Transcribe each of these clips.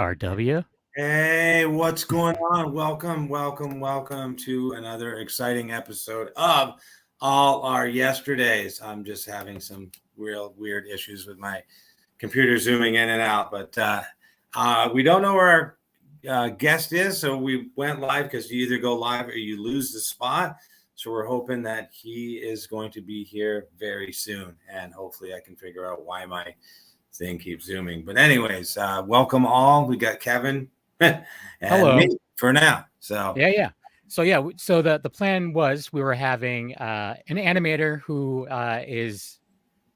RW. Hey, what's going on? Welcome to another exciting episode of All Our Yesterdays. I'm just having some real weird issues with my computer zooming in and out, but we don't know where our guest is, so we went live because you either go live or you lose the spot. So we're hoping that he is going to be here very soon, and hopefully I can figure out why my thing keeps zooming. But anyways, welcome all. We got Kevin and Hello. me for now. So So the plan was we were having an animator who is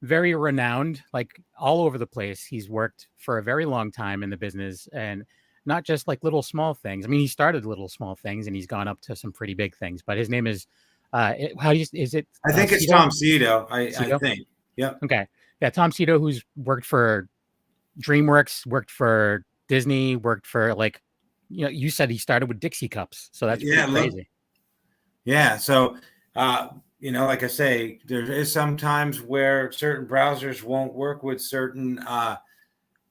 very renowned, like all over the place. He's worked for a very long time in the business, and not just like little small things. I mean, he started little small things and he's gone up to some pretty big things. But his name is is it? I think it's Sito? Tom Sito. I Sito? think. Yep. Okay. Yeah, Tom Sito, who's worked for Dreamworks, worked for Disney, worked for you said he started with Dixie cups, so that's pretty crazy. Yeah. So, like I say, there is some times where certain browsers won't work with certain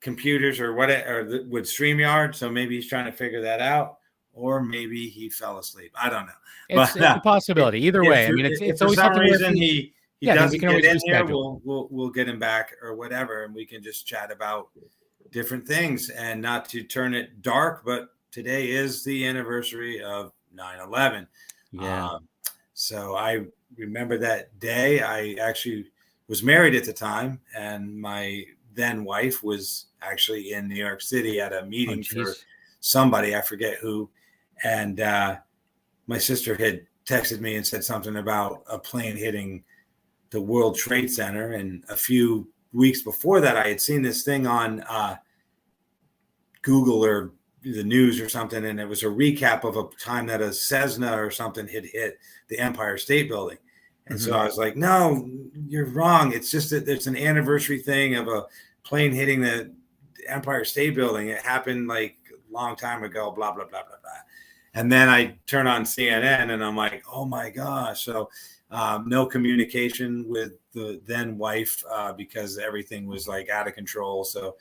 computers or whatever, or with StreamYard. So maybe he's trying to figure that out, or maybe he fell asleep. I don't know. It's a possibility. Either way, I mean, it's always for some something reason he doesn't get in here. Reschedule. We'll get him back or whatever, and we can just chat about different things. And not to turn it dark, but today is the anniversary of 9/11. Yeah. So I remember that day. I actually was married at the time, and my then wife was actually in New York City at a meeting for somebody, I forget who. And my sister had texted me and said something about a plane hitting the World Trade Center. And a few weeks before that, I had seen this thing on Google or the news or something, and it was a recap of a time that a Cessna or something had hit the Empire State Building. And so I was like, no, you're wrong. It's just that there's an anniversary thing of a plane hitting the Empire State Building. It happened like a long time ago, blah, blah, blah, blah, blah. And then I turn on CNN and I'm like, oh my gosh. So no communication with the then wife because everything was like out of control. So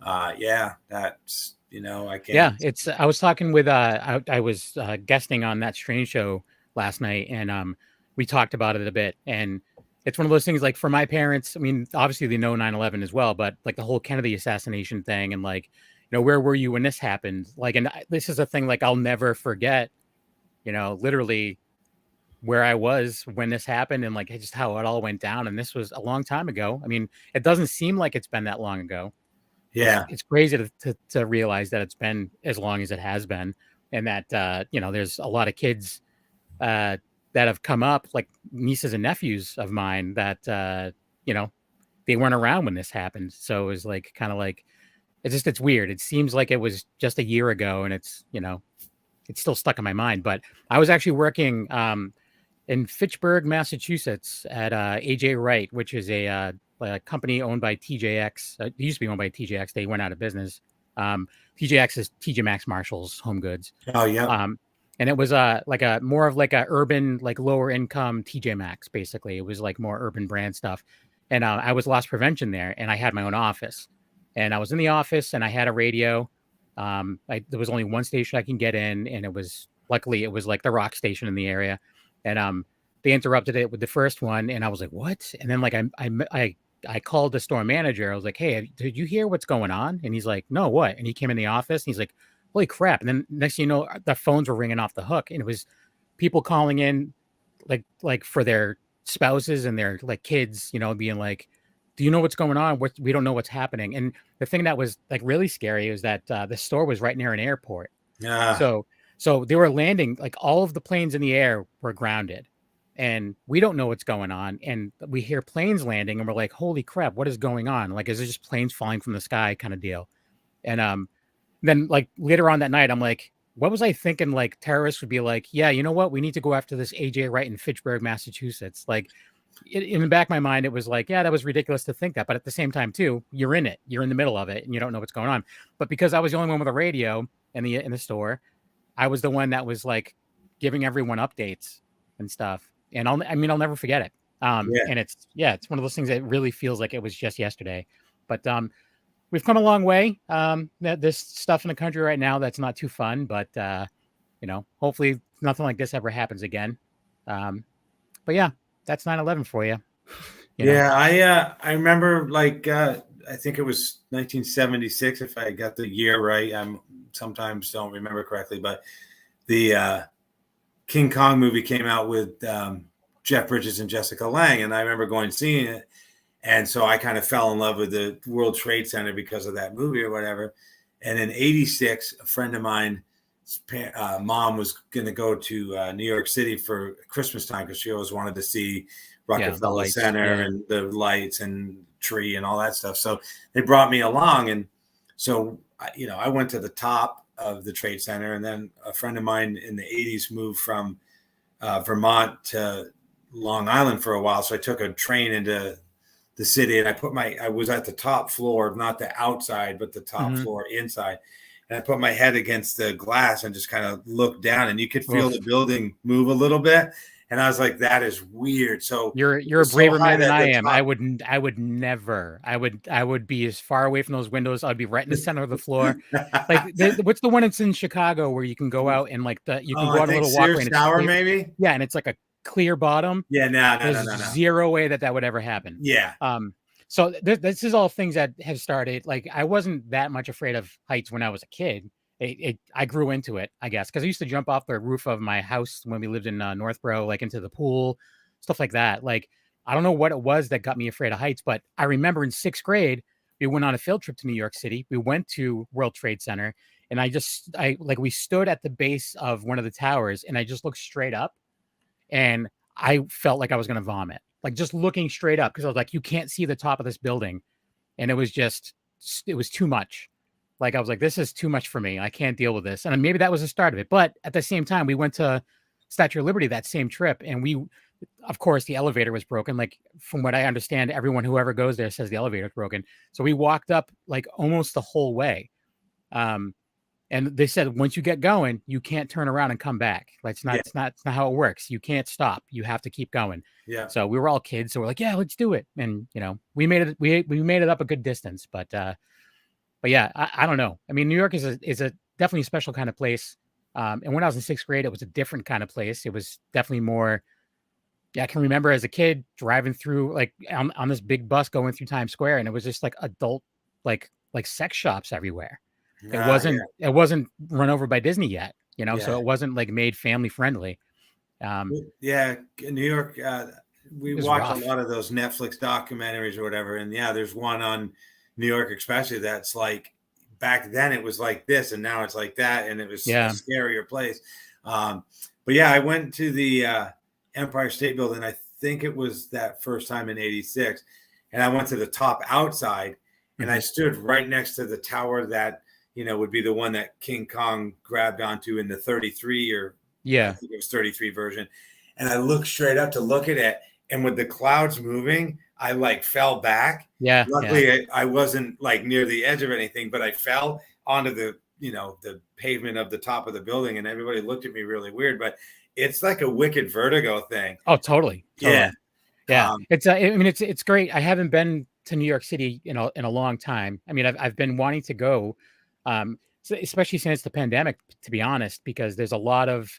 that's, I can't. Yeah, I was talking with, I was guesting on That Strange Show last night, and we talked about it a bit. And it's one of those things, like, for my parents, I mean, obviously they know 9/11 as well, but like the whole Kennedy assassination thing, and like, where were you when this happened? Like, and this is a thing, like, I'll never forget, literally where I was when this happened, and like just how it all went down. And this was a long time ago. I mean, it doesn't seem like it's been that long ago. Yeah, it's crazy to realize that it's been as long as it has been, and that there's a lot of kids that have come up, like nieces and nephews of mine, that they weren't around when this happened. So it was like kind of like it's weird. It seems like it was just a year ago, and it's still stuck in my mind. But I was actually working in Fitchburg, Massachusetts, at AJ Wright, which is a company owned by TJX. It used to be owned by TJX. They went out of business. TJX is TJ Maxx Marshall's Home Goods. Oh yeah. And it was more of like a urban, like lower income TJ Maxx. Basically, it was like more urban brand stuff. And I was loss prevention there, and I had my own office. And I was in the office, and I had a radio. There was only one station I can get in, and luckily it was like the rock station in the area. And they interrupted it with the first one, and I was like, "What?" And then like I called the store manager. I was like, "Hey, did you hear what's going on?" And he's like, "No, what?" And he came in the office, and he's like, "Holy crap!" And then next thing you know, the phones were ringing off the hook, and it was people calling in, like for their spouses and their like kids, being like, "Do you know what's going on? We don't know what's happening." And the thing that was like really scary was that the store was right near an airport. Yeah. So they were landing, like all of the planes in the air were grounded, and we don't know what's going on. And we hear planes landing, and we're like, "Holy crap, what is going on? Like, is it just planes falling from the sky kind of deal?" And then like later on that night, I'm like, what was I thinking? Like, terrorists would be like, "Yeah, you know what? We need to go after this AJ Wright in Fitchburg, Massachusetts." Like, in the back of my mind, it was like, yeah, that was ridiculous to think that. But at the same time, too, you're in the middle of it, and you don't know what's going on. But because I was the only one with a radio in the store, I was the one that was like giving everyone updates and stuff. And I'll never forget it. And it's one of those things that really feels like it was just yesterday. But we've come a long way. There's stuff in the country right now that's not too fun, but you know, hopefully nothing like this ever happens again. But yeah, that's 9/11 for you. You know? Yeah, I remember like I think it was 1976 if I got the year right. I'm sometimes don't remember correctly, but the King Kong movie came out with Jeff Bridges and Jessica Lange, and I remember going and seeing it. And so I kind of fell in love with the World Trade Center because of that movie or whatever. And in '86, a friend of mine, mom was going to go to New York City for Christmas time because she always wanted to see Rockefeller Center and the lights and tree and all that stuff. So they brought me along. And so, you know, I went to the top of the Trade Center. And then a friend of mine in the '80s moved from Vermont to Long Island for a while. So I took a train into the city, and I was at the top floor, not the outside, but the top floor inside. And I put my head against the glass and just kind of looked down, and you could feel the building move a little bit. And I was like, that is weird. So you're a braver man than I am. I would never. I would be as far away from those windows. I'd be right in the center of the floor. Like what's the one that's in Chicago where you can go out and like you can go out a little walkway. Tower, maybe. Yeah, and it's like a clear bottom. Yeah, no. Zero way that would ever happen. Yeah. So this is all things that have started. Like I wasn't that much afraid of heights when I was a kid. I grew into it, I guess, because I used to jump off the roof of my house when we lived in Northborough, like into the pool, stuff like that. Like I don't know what it was that got me afraid of heights, but I remember in 6th grade we went on a field trip to New York City. We went to World Trade Center, and we stood at the base of one of the towers, and I just looked straight up. And I felt like I was going to vomit, like just looking straight up. Cause I was like, you can't see the top of this building. And it was too much. Like, I was like, this is too much for me. I can't deal with this. And maybe that was the start of it. But at the same time, we went to Statue of Liberty that same trip. And of course, the elevator was broken. Like from what I understand, whoever goes there says the elevator is broken. So we walked up like almost the whole way. And they said, once you get going, you can't turn around and come back. Like it's not how it works. You can't stop. You have to keep going. Yeah. So we were all kids. So we're like, yeah, let's do it. And, you know, we made it up a good distance, but yeah, I don't know. I mean, New York is a definitely a special kind of place. And when I was in 6th grade, it was a different kind of place. It was definitely more, I can remember as a kid driving through like on this big bus going through Times Square, and it was just like adult, like sex shops everywhere. It wasn't run over by Disney yet, you know, so it wasn't like made family friendly. New York, we watch a lot of those Netflix documentaries or whatever. And there's one on New York, especially that's like back then it was like this and now it's like that. And it was a scarier place. But yeah, I went to the Empire State Building. I think it was that first time in '86. And I went to the top outside and I stood right next to the tower that, you know, would be the one that King Kong grabbed onto in the 33 I think it was 33 version. And I looked straight up to look at it. And with the clouds moving, I like fell back. Yeah. Luckily, I wasn't like near the edge of anything, but I fell onto the pavement of the top of the building, and everybody looked at me really weird. But it's like a wicked vertigo thing. Oh, totally. Yeah. It's great. I haven't been to New York City in a long time. I mean, I've been wanting to go. Especially since the pandemic, to be honest, because there's a lot of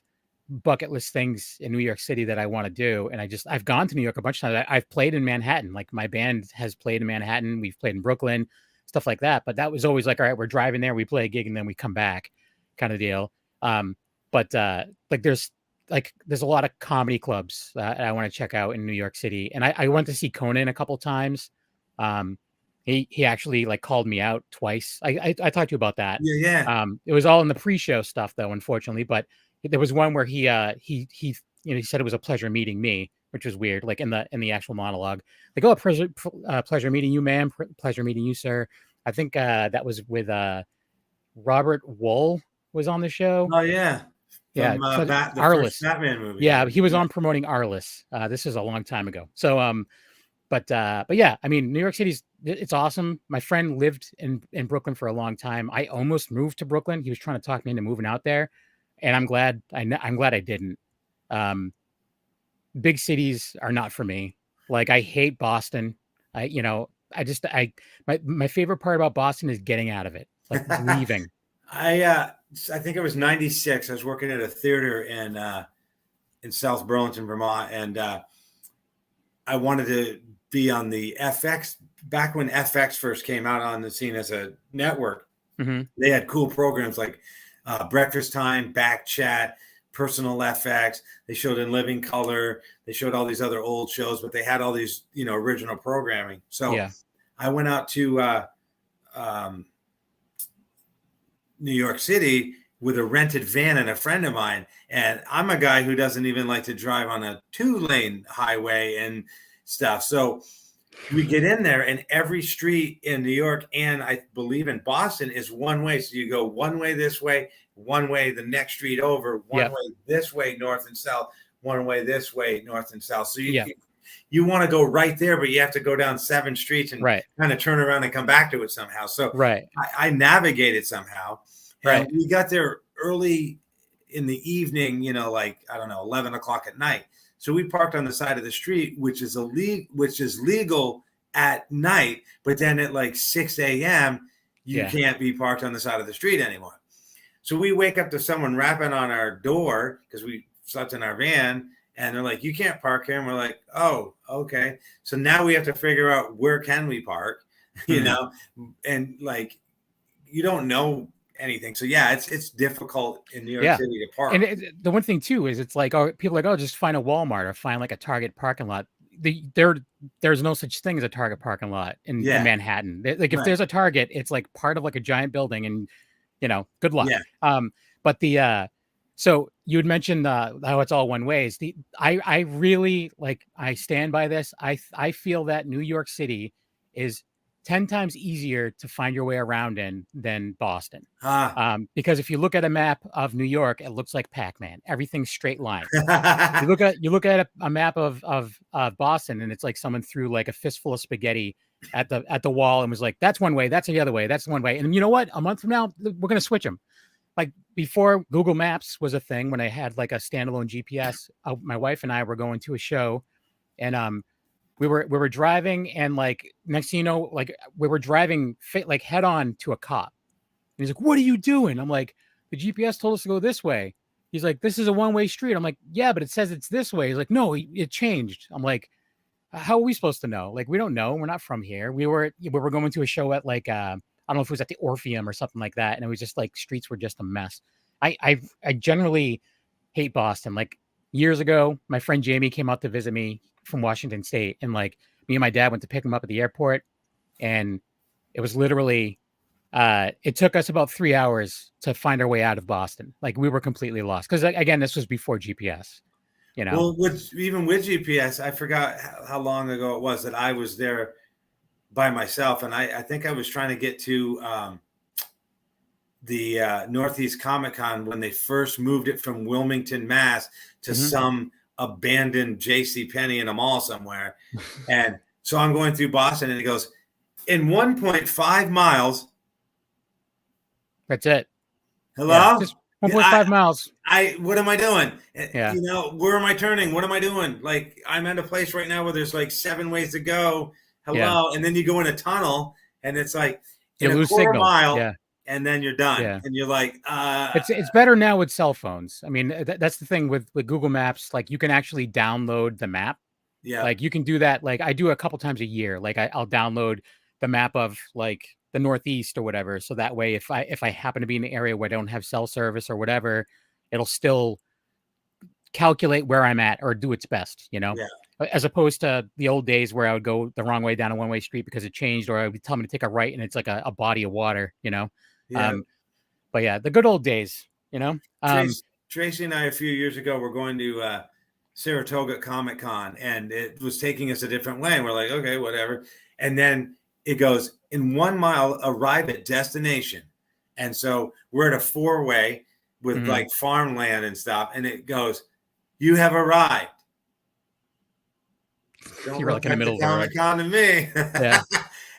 bucket list things in New York City that I want to do. And I've gone to New York a bunch of times. I've played in Manhattan. Like my band has played in Manhattan. We've played in Brooklyn, stuff like that. But that was always like, all right, we're driving there, we play a gig and then we come back kind of deal. But there's a lot of comedy clubs that I want to check out in New York City. And I went to see Conan a couple times. He actually like called me out twice. I talked to you about that. Yeah. It was all in the pre-show stuff though, unfortunately. But there was one where he said it was a pleasure meeting me, which was weird. Like in the actual monologue, like, oh, pleasure meeting you, ma'am. Pleasure meeting you, sir. I think that was with Robert Wool was on the show. Oh yeah. From, the first Batman movie. Yeah, he was on promoting Arliss. This is a long time ago. So But yeah, I mean, New York City's it's awesome. My friend lived in Brooklyn for a long time. I almost moved to Brooklyn. He was trying to talk me into moving out there, and I'm glad I didn't. Big cities are not for me. Like I hate Boston. my favorite part about Boston is getting out of it, like leaving. I think it was 96. I was working at a theater in South Burlington, Vermont, and I wanted to be on the FX back when FX first came out on the scene as a network. Mm-hmm. They had cool programs like Breakfast Time, Back Chat, Personal FX. They showed In Living Color. They showed all these other old shows, but they had all these, original programming. So Yeah. I went out to New York City with a rented van and a friend of mine. And I'm a guy who doesn't even like to drive on a 2-lane highway and stuff. So we get in there, and every street in New York, and I believe in Boston, is one way. So you go one way this way, one way the next street over, one way this way, north and south, one way this way, north and south. So you want to go right there, but you have to go down 7 streets and kind of turn around and come back to it somehow. So I navigated somehow. And we got there early in the evening, like, I don't know, 11 o'clock at night. So we parked on the side of the street, which is legal at night, but then at like 6 a.m., you can't be parked on the side of the street anymore. So we wake up to someone rapping on our door because we slept in our van, and they're like, "You can't park here." And we're like, "Oh, okay." So now we have to figure out where can we park, and like, you don't know anything. So it's difficult in New York City to park. And the one thing too is it's like, people are like, just find a Walmart or find like a Target parking lot. There's no such thing as a Target parking lot in Manhattan. Like if there's a Target, it's like part of like a giant building, and good luck. But so you had mentioned how it's all one ways. I really I stand by this. I feel that New York City is 10 times easier to find your way around in than Boston. Because if you look at a map of New York, it looks like Pac-Man. Everything's straight line. you look at a map of Boston, and it's like someone threw like a fistful of spaghetti at the wall and was like, "That's one way. That's the other way. That's one way." And you know what? A month from now, we're gonna switch them. Like before Google Maps was a thing, when I had like a standalone GPS, my wife and I were going to a show, and we were driving, and like next thing you know, like we were driving like head on to a cop. And he's like, "What are you doing?" I'm like, "The GPS told us to go this way." He's like, "This is a one-way street." I'm like, "Yeah, but it says it's this way." He's like, "No, it changed." I'm like, "How are we supposed to know? Like, we don't know. We're not from here." We were going to a show at like I don't know if it was at the Orpheum or something like that, and it was just like streets were just a mess. I generally hate Boston. Like years ago, my friend Jamie came out to visit me from Washington State, and like me and my dad went to pick him up at the airport, and it was literally it took us about 3 hours to find our way out of Boston. Like we were completely lost because again, this was before GPS. Well, even with GPS, I forgot how long ago it was that I was there by myself, and I think I was trying to get to the Northeast Comic Con when they first moved it from Wilmington, Mass, to some abandoned J.C. Penney in a mall somewhere. And so I'm going through Boston, and it goes, in 1.5 miles. That's it. Hello? Yeah, just 1.5 miles. What am I doing? Yeah. Where am I turning? What am I doing? Like, I'm at a place right now where there's like 7 ways to go. Hello. Yeah. And then you go in a tunnel, and it's like you lose signal. Mile, and then you're done. Yeah. And you're like, it's better now with cell phones. I mean, that's the thing with Google Maps. Like, you can actually download the map. Yeah. Like, you can do that. Like, I do a couple times a year. Like, I'll download the map of like the Northeast or whatever. So that way, if I happen to be in an area where I don't have cell service or whatever, it'll still calculate where I'm at or do its best, Yeah. As opposed to the old days where I would go the wrong way down a one-way street because it changed, or I would tell me to take a right and it's like a body of water, Yeah. But yeah, the good old days, Tracy and I, a few years ago, were going to Saratoga Comic Con, and it was taking us a different way. And we're like, okay, whatever. And then it goes, in 1 mile, arrive at destination. And so we're at a 4-way with like farmland and stuff. And it goes, you have arrived. Don't You're like in the middle of the road. Con to me. Yeah.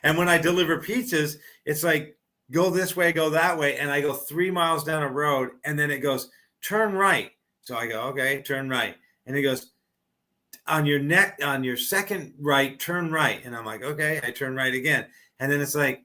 And when I deliver pizzas, it's like, go this way, go that way. And I go 3 miles down a road, and then it goes, turn right. So I go, okay, turn right. And it goes, on your second right, turn right. And I'm like, okay, I turn right again. And then it's like,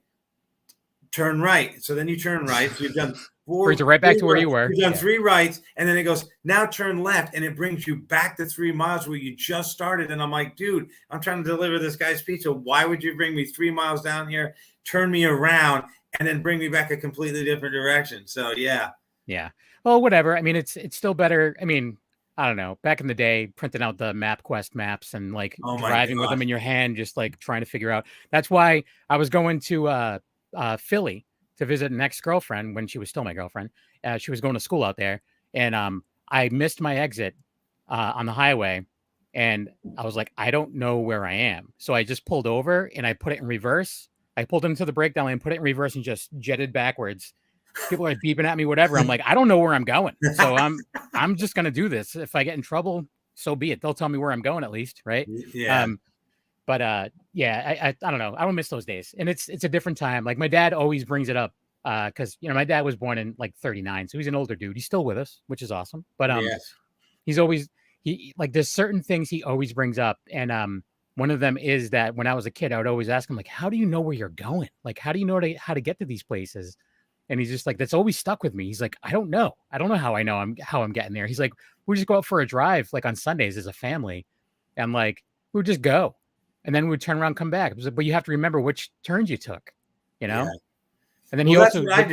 turn right. So then you turn right. So you've done Brings you right back to where you were. You've done 3 rights. And then it goes, now turn left. And it brings you back to 3 miles where you just started. And I'm like, dude, I'm trying to deliver this guy's pizza. Why would you bring me 3 miles down here, turn me around, and then bring me back a completely different direction? So, yeah. Yeah. Well, whatever. I mean, it's still better. I mean, I don't know. Back in the day, printing out the MapQuest maps and like driving with them in your hand, just like trying to figure out. That's why I was going to Philly to visit an ex-girlfriend when she was still my girlfriend. She was going to school out there, and I missed my exit on the highway, and I was like, I don't know where I am. So I just pulled over and I put it in reverse. I pulled into the breakdown lane, put it in reverse, and just jetted backwards. People are beeping at me, whatever. I'm like, I don't know where I'm going. So I'm just going to do this. If I get in trouble, so be it. They'll tell me where I'm going at least. Right. Yeah. Yeah, I don't know. I don't miss those days. And it's a different time. Like my dad always brings it up. Cause my dad was born in like 39. So he's an older dude. He's still with us, which is awesome. But, he's always, there's certain things he always brings up. And, one of them is that when I was a kid, I would always ask him, like, how do you know where you're going? Like, how do you know how to get to these places? And he's just like, that's always stuck with me. He's like, I don't know how I know how I'm getting there. He's like, we just go out for a drive, like on Sundays as a family. And like, we would just go. And then we'd turn around, come back. Like, but you have to remember which turns you took, Yeah. And then he also, go ahead.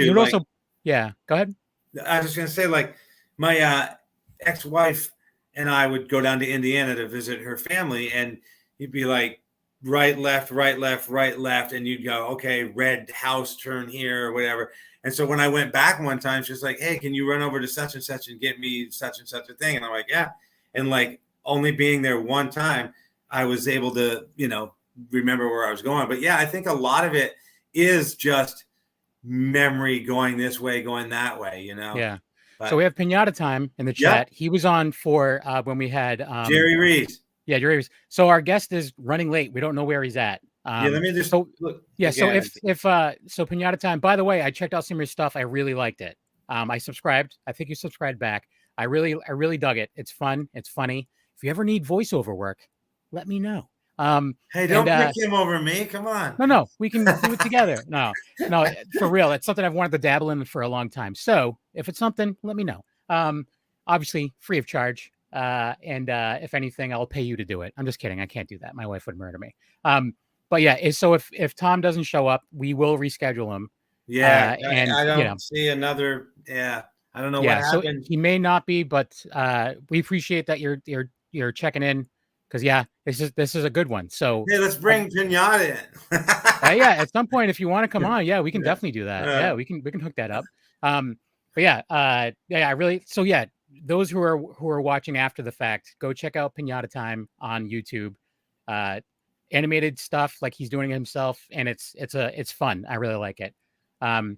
I was just going to say, like, my ex-wife and I would go down to Indiana to visit her family, and you'd be like, right, left, right, left, right, left. And you'd go, okay, red house, turn here or whatever. And so when I went back one time, she was like, hey, can you run over to such and such and get me such and such a thing? And I'm like, yeah. And like only being there one time, I was able to, remember where I was going. But yeah, I think a lot of it is just memory going this way, going that way, Yeah. But, so we have Pinata Time in the chat. He was on for when we had Jerry Reese. Yeah, Jerry Reese. So our guest is running late. We don't know where he's at. Let me just look. Yeah, again. So Pinata Time, by the way, I checked out some of your stuff. I really liked it. I subscribed. I think you subscribed back. I really dug it. It's fun. It's funny. If you ever need voiceover work, let me know. Hey, don't pick him over me. Come on. No, we can do it together. No, for real. It's something I've wanted to dabble in for a long time. So if it's something, let me know. Obviously free of charge. And if anything, I'll pay you to do it. I'm just kidding. I can't do that. My wife would murder me. But yeah, so if Tom doesn't show up, we will reschedule him. Yeah. And I don't see another. Yeah. I don't know what happened. So he may not be, but we appreciate that you're checking in. Cause this is a good one. So hey, let's bring Pinata in. At some point, if you want to come on, we can definitely do that. We can hook that up. I really, those who are watching after the fact, go check out Pinata Time on YouTube. Animated stuff like he's doing it himself, and it's fun. I really like it. What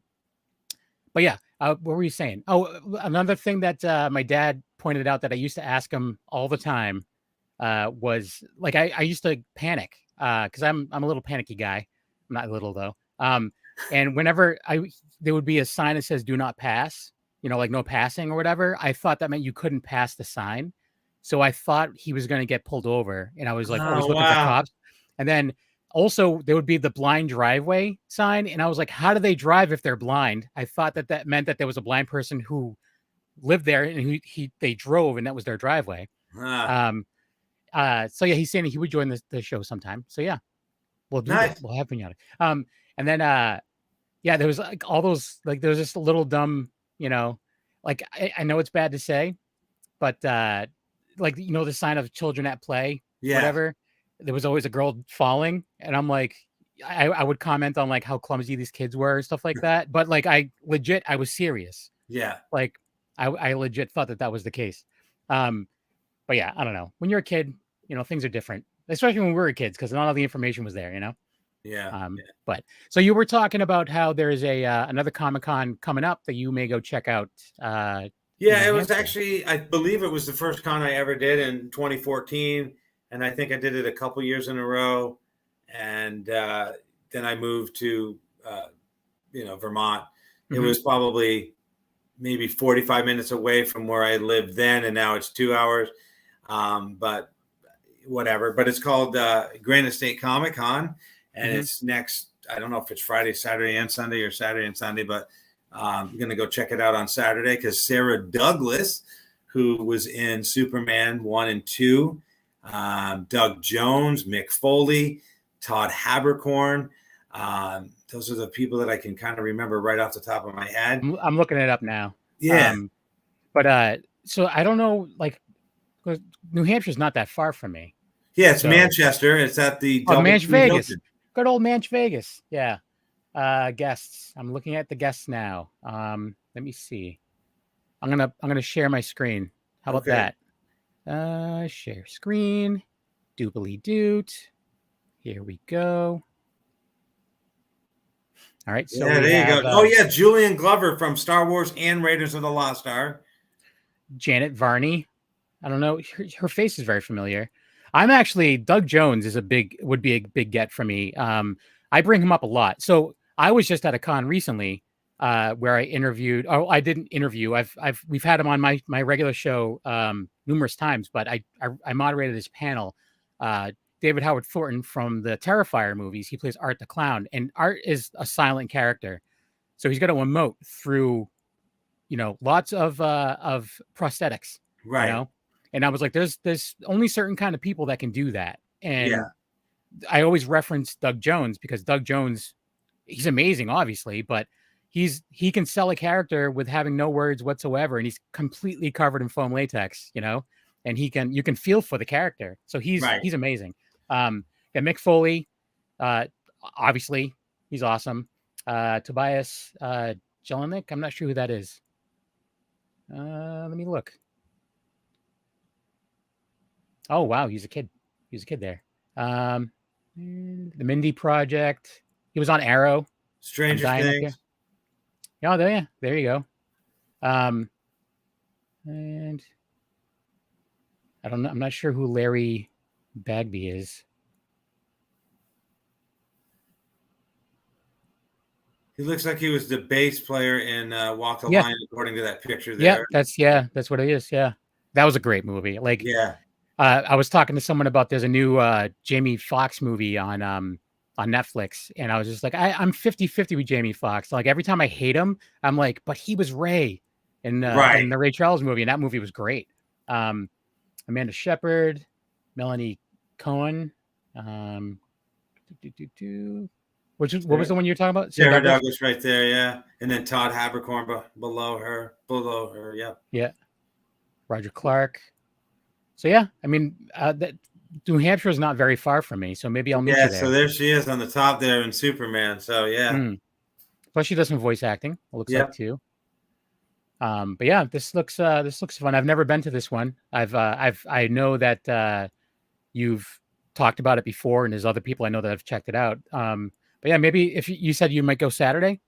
were you saying? Oh, another thing that my dad pointed out that I used to ask him all the time was like I used to panic because I'm a little panicky guy. I'm not little though. And whenever there would be a sign that says "Do not pass," like no passing or whatever, I thought that meant you couldn't pass the sign. So I thought he was going to get pulled over, and I was like always looking for cops. And then also there would be the blind driveway sign, and I was like, how do they drive if they're blind? I thought that meant that there was a blind person who lived there and they drove, and that was their driveway. He's saying he would join the show sometime. So yeah, we'll do it. We'll have Pinata. And then there was like all those, like there was just a little dumb, like I know it's bad to say, but like the sign of children at play, whatever. There was always a girl falling, and I'm like, I would comment on like how clumsy these kids were, stuff like that. But like I was serious. Yeah. Like I legit thought that was the case. But yeah, I don't know. When you're a kid, things are different, especially when we were kids, because not all the information was there, Yeah. But so you were talking about how there's another Comic-Con coming up that you may go check out. It was actually, I believe it was the first con I ever did in 2014. And I think I did it a couple years in a row. And then I moved to, Vermont. Mm-hmm. It was probably maybe 45 minutes away from where I lived then. And now it's 2 hours. But whatever, but it's called Grand Estate Comic Con, and Mhm. it's next. I don't know if it's Friday, Saturday, and Sunday, or Saturday and Sunday, but I'm gonna go check it out on Saturday because Sarah Douglas, who was in Superman 1 and 2, Doug Jones, Mick Foley, Todd Habercorn. Those are the people that I can kind of remember right off the top of my head. I'm looking it up now. Yeah. But so I don't know, like, New Hampshire's not that far from me. Yeah, it's Manchester. It's at the Manch Vegas. Good old Manch Vegas. Yeah. Guests. I'm looking at the guests now. Let me see. I'm gonna share my screen. How about that? Share screen. Doobly doot. Here we go. All right. So yeah, there you go. Oh yeah, Julian Glover from Star Wars and Raiders of the Lost Ark. Janet Varney. I don't know. Her face is very familiar. I'm actually Doug Jones would be a big get for me. I bring him up a lot. So I was just at a con recently where I interviewed. Oh, I didn't interview. We've had him on my regular show numerous times, but I moderated his panel. David Howard Thornton from the Terrifier movies. He plays Art the Clown, and Art is a silent character, so he's got to emote through, lots of prosthetics, right? And I was like, there's only certain kind of people that can do that, and I always reference Doug Jones because Doug Jones, he's amazing, obviously, but he can sell a character with having no words whatsoever, and he's completely covered in foam latex, and you can feel for the character, so he's amazing. Mick Foley, obviously, he's awesome. Tobias Jelinek, I'm not sure who that is. Let me look. Oh wow, he's a kid. He's a kid there. The Mindy Project. He was on Arrow. Stranger Things. Oh, there you go. And I don't know. I'm not sure who Larry Bagby is. He looks like he was the bass player in Walk the Line, according to that picture there. That's what it is. Yeah, that was a great movie. Like, I was talking to someone about there's a new Jamie Foxx movie on Netflix, and I was just like, I'm 50-50 with Jamie Foxx. Like every time I hate him, I'm like, but he was Ray in the Ray Charles movie, and that movie was great. Amanda Shepard, Melanie Cohen, what was the one you were talking about? Sarah Douglas right there, and then Todd Habercorn below her, yeah. Roger Clark. So yeah, I mean, New Hampshire is not very far from me, so maybe I'll meet you there. So there she is on the top there in Superman. So yeah. Plus she does some voice acting. It looks like too. But yeah, this looks fun. I've never been to this one. I know that you've talked about it before, and there's other people I know that have checked it out. But yeah, maybe if you said you might go Saturday.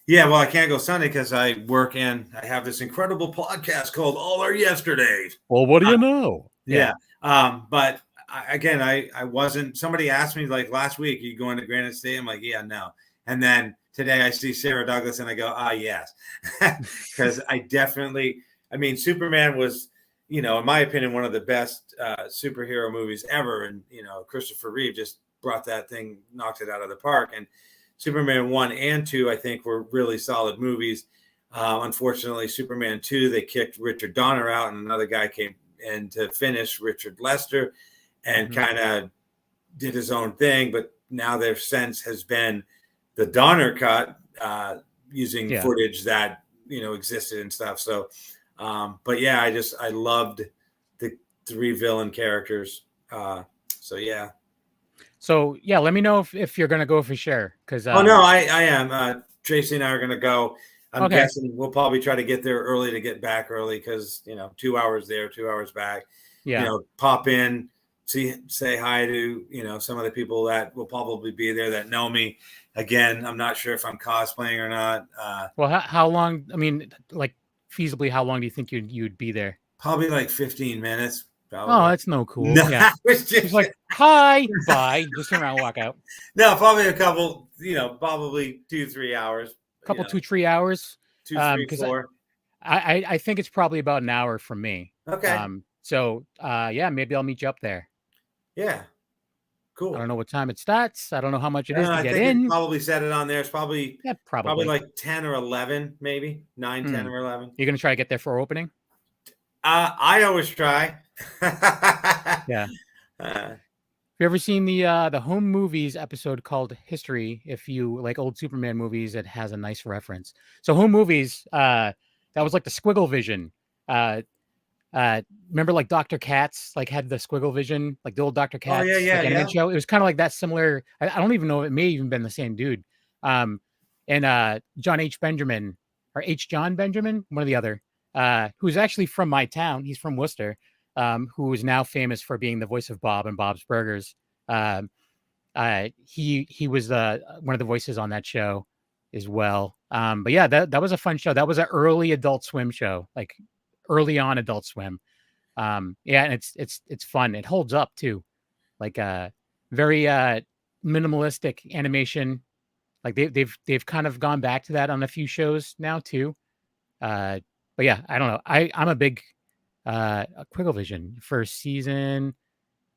Yeah, well, I can't go Sunday because I work and I have this incredible podcast called All Our Yesterdays. Well, what do you know? Yeah. But I wasn't. Somebody asked me like last week, "You going to Grand Estate?" I'm like, "Yeah, no." And then today I see Sarah Douglas and I go, yes, because Superman was, in my opinion, one of the best superhero movies ever, and Christopher Reeve just brought that thing, knocked it out of the park. And Superman 1 and 2, I think, were really solid movies. Unfortunately, Superman 2, they kicked Richard Donner out, and another guy came in to finish, Richard Lester, and kind of did his own thing. But now their sense has been the Donner cut, using footage that existed and stuff. So, but yeah, I loved the 3 villain characters. So yeah. So yeah, let me know if you're gonna go for sure. Because oh no, I am. Tracy and I are gonna go. I'm guessing we'll probably try to get there early to get back early because 2 hours there, 2 hours back. Yeah. Pop in, say hi to some of the people that will probably be there that know me. Again, I'm not sure if I'm cosplaying or not. Well, how long? I mean, like feasibly, how long do you think you'd be there? Probably like 15 minutes. Probably. Oh, that's no cool. No, yeah. It's like, hi, bye. Just turn around and walk out. No, probably a couple, probably 2-3 hours. 2-3 hours. 2, 3, 4. I think it's probably about an hour from me. Okay. So yeah, maybe I'll meet you up there. Yeah. Cool. I don't know what time it starts. I don't know how much it is to I get think it in. probably said it on there. It's probably Yeah, probably probably. like 10 or 11, maybe 9, 10 or 11. You're gonna try to get there for opening? I always try. Yeah. Uh, Have you ever seen the Home Movies episode called History? If you like old Superman movies, it has a nice reference. So Home Movies, that was like the squiggle vision. Uh, remember like Dr. Katz like had the squiggle vision, like the old Dr. oh yeah, Katz yeah, like yeah. animated show. It was kind of like that similar. I don't even know. It may even been the same dude. Um, and John H. Benjamin or H. John Benjamin, one or the other, who's actually from my town. He's from Worcester. Who is now famous for being the voice of Bob and Bob's Burgers. He was one of the voices on that show as well. But yeah, that was a fun show. That was an early Adult Swim show, like early on Adult Swim. Yeah, and it's fun. It holds up too, like very minimalistic animation. Like they've kind of gone back to that on a few shows now too. But yeah, I don't know. I'm a big Quigglevision for season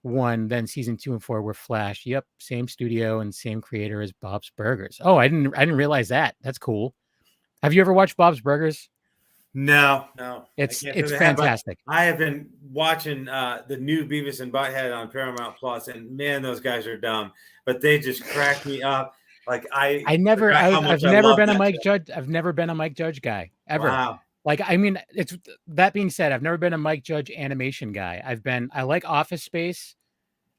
1, then season 2 and 4 were Flash. Yep, same studio and same creator as Bob's Burgers. Oh, I didn't realize that. That's cool. Have you ever watched Bob's Burgers? No. It's fantastic. I have been watching the new Beavis and Butthead on Paramount Plus, and man, those guys are dumb, but they just crack me up. Like I've never been a Mike Judge. I've never been a Mike Judge guy ever. Wow. Like, I mean, it's that being said, I've never been a Mike Judge animation guy. I like Office Space.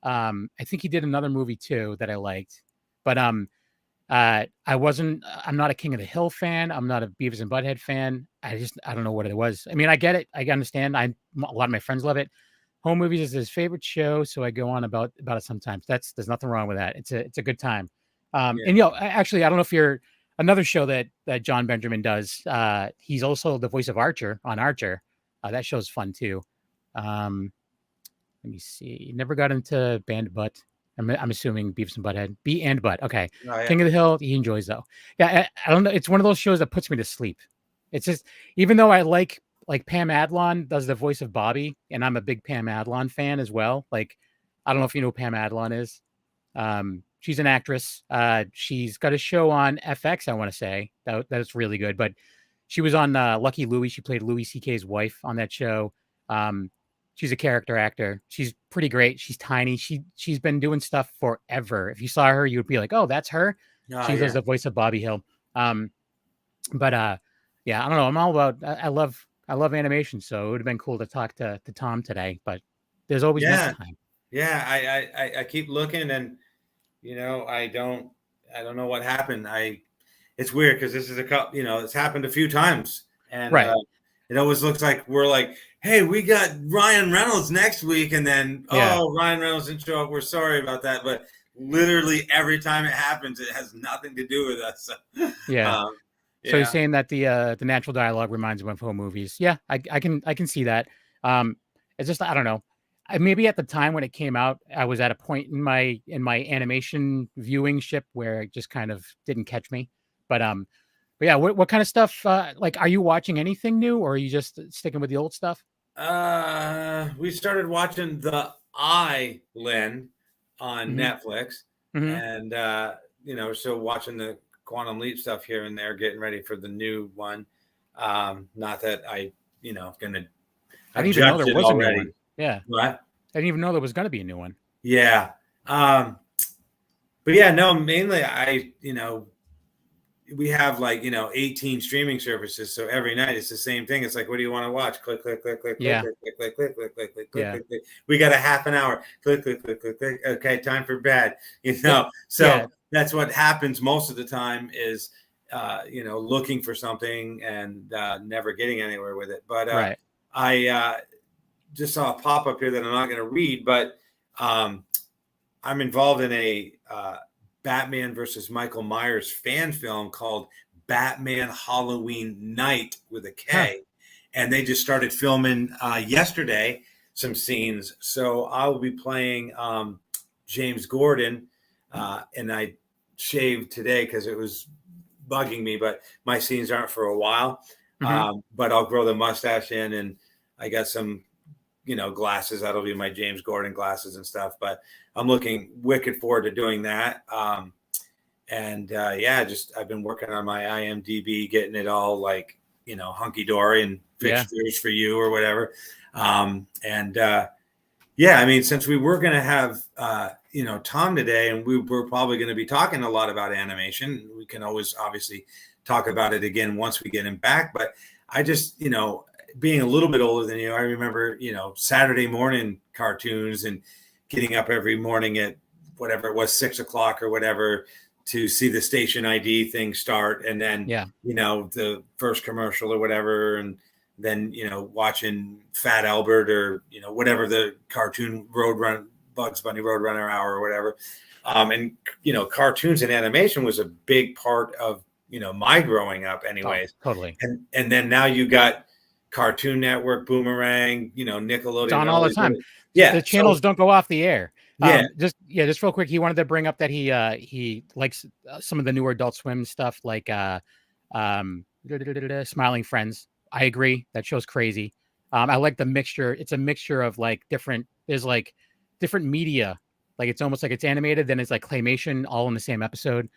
I think he did another movie too that I liked, but I'm not a King of the Hill fan. I'm not a Beavis and Butthead fan. I don't know what it was. I mean, I get it. I understand. A lot of my friends love it. Home Movies is his favorite show, so I go on about it sometimes. There's nothing wrong with that. It's a good time. And actually, I don't know if you're another show that John Benjamin does. He's also the voice of Archer on Archer. That show's fun too. Let me see. Never got into Band Butt. I'm assuming Beavis and Butthead. B and Butt. Okay. Oh, yeah. King of the Hill, he enjoys though. Yeah, I don't know. It's one of those shows that puts me to sleep. It's just, even though I like Pam Adlon does the voice of Bobby, and I'm a big Pam Adlon fan as well. Like, I don't know if you know who Pam Adlon is. She's an actress. She's got a show on FX, I want to say. That's really good. But she was on Lucky Louie. She played Louis C.K.'s wife on that show. She's a character actor. She's pretty great. She's tiny. She's been doing stuff forever. If you saw her, you would be like, oh, that's her. She does the voice of Bobby Hill. But yeah, I don't know. I'm all about, I love animation. So it would have been cool to talk to Tom today, but there's always next time. Yeah. I keep looking, and I don't know what happened. It's weird because this is it's happened a few times, and right. It always looks like we're like, hey, we got Ryan Reynolds next week, and then Ryan Reynolds didn't show up. We're sorry about that, but literally every time it happens, it has nothing to do with us. So, yeah. So you're saying that the natural dialogue reminds him of Home Movies? Yeah, I can see that. It's just, I don't know. Maybe at the time when it came out, I was at a point in my animation viewing ship where it just kind of didn't catch me. But yeah, what kind of stuff? Like, are you watching anything new, or are you just sticking with the old stuff? We started watching The Island on Netflix, and still watching the Quantum Leap stuff here and there, getting ready for the new one. Not that I didn't even know there was a new one. Yeah. What? I didn't even know there was going to be a new one. Yeah. But yeah, no, mainly we have 18 streaming services. So every night it's the same thing. It's like, what do you want to watch? Click, click, click, click, click, click, click, click, click, click, click, click, click. We got a half an hour. Click, click, click, click, click. Okay, time for bed. So that's what happens most of the time is, looking for something and never getting anywhere with it. But right. I just saw a pop-up here that I'm not going to read, but I'm involved in a Batman versus Michael Myers fan film called Batman Halloween Night with a K. And they just started filming yesterday some scenes. So I will be playing James Gordon, and I shaved today because it was bugging me, but my scenes aren't for a while. But I'll grow the mustache in, and I got some glasses. That'll be my James Gordon glasses and stuff. But I'm looking wicked forward to doing that. I've been working on my IMDb, getting it all like, hunky dory and fixtures for you or whatever. Since we were going to have, Tom today, and we're probably going to be talking a lot about animation, we can always obviously talk about it again once we get him back. But I just, being a little bit older than you, I remember, Saturday morning cartoons and getting up every morning at whatever it was, 6 o'clock or whatever, to see the station ID thing start. And then, the first commercial or whatever. And then, watching Fat Albert or, whatever the cartoon Bugs Bunny Roadrunner hour or whatever. Cartoons and animation was a big part of, my growing up anyways. Oh, totally. And then now you got Cartoon Network, Boomerang, Nickelodeon. It's on all the time. Yeah. The channels don't go off the air. Yeah. Just real quick. He wanted to bring up that he likes some of the newer Adult Swim stuff, like Smiling Friends. I agree. That show's crazy. I like the mixture. It's a mixture of like different media. Like it's almost like it's animated, then it's like claymation all in the same episode.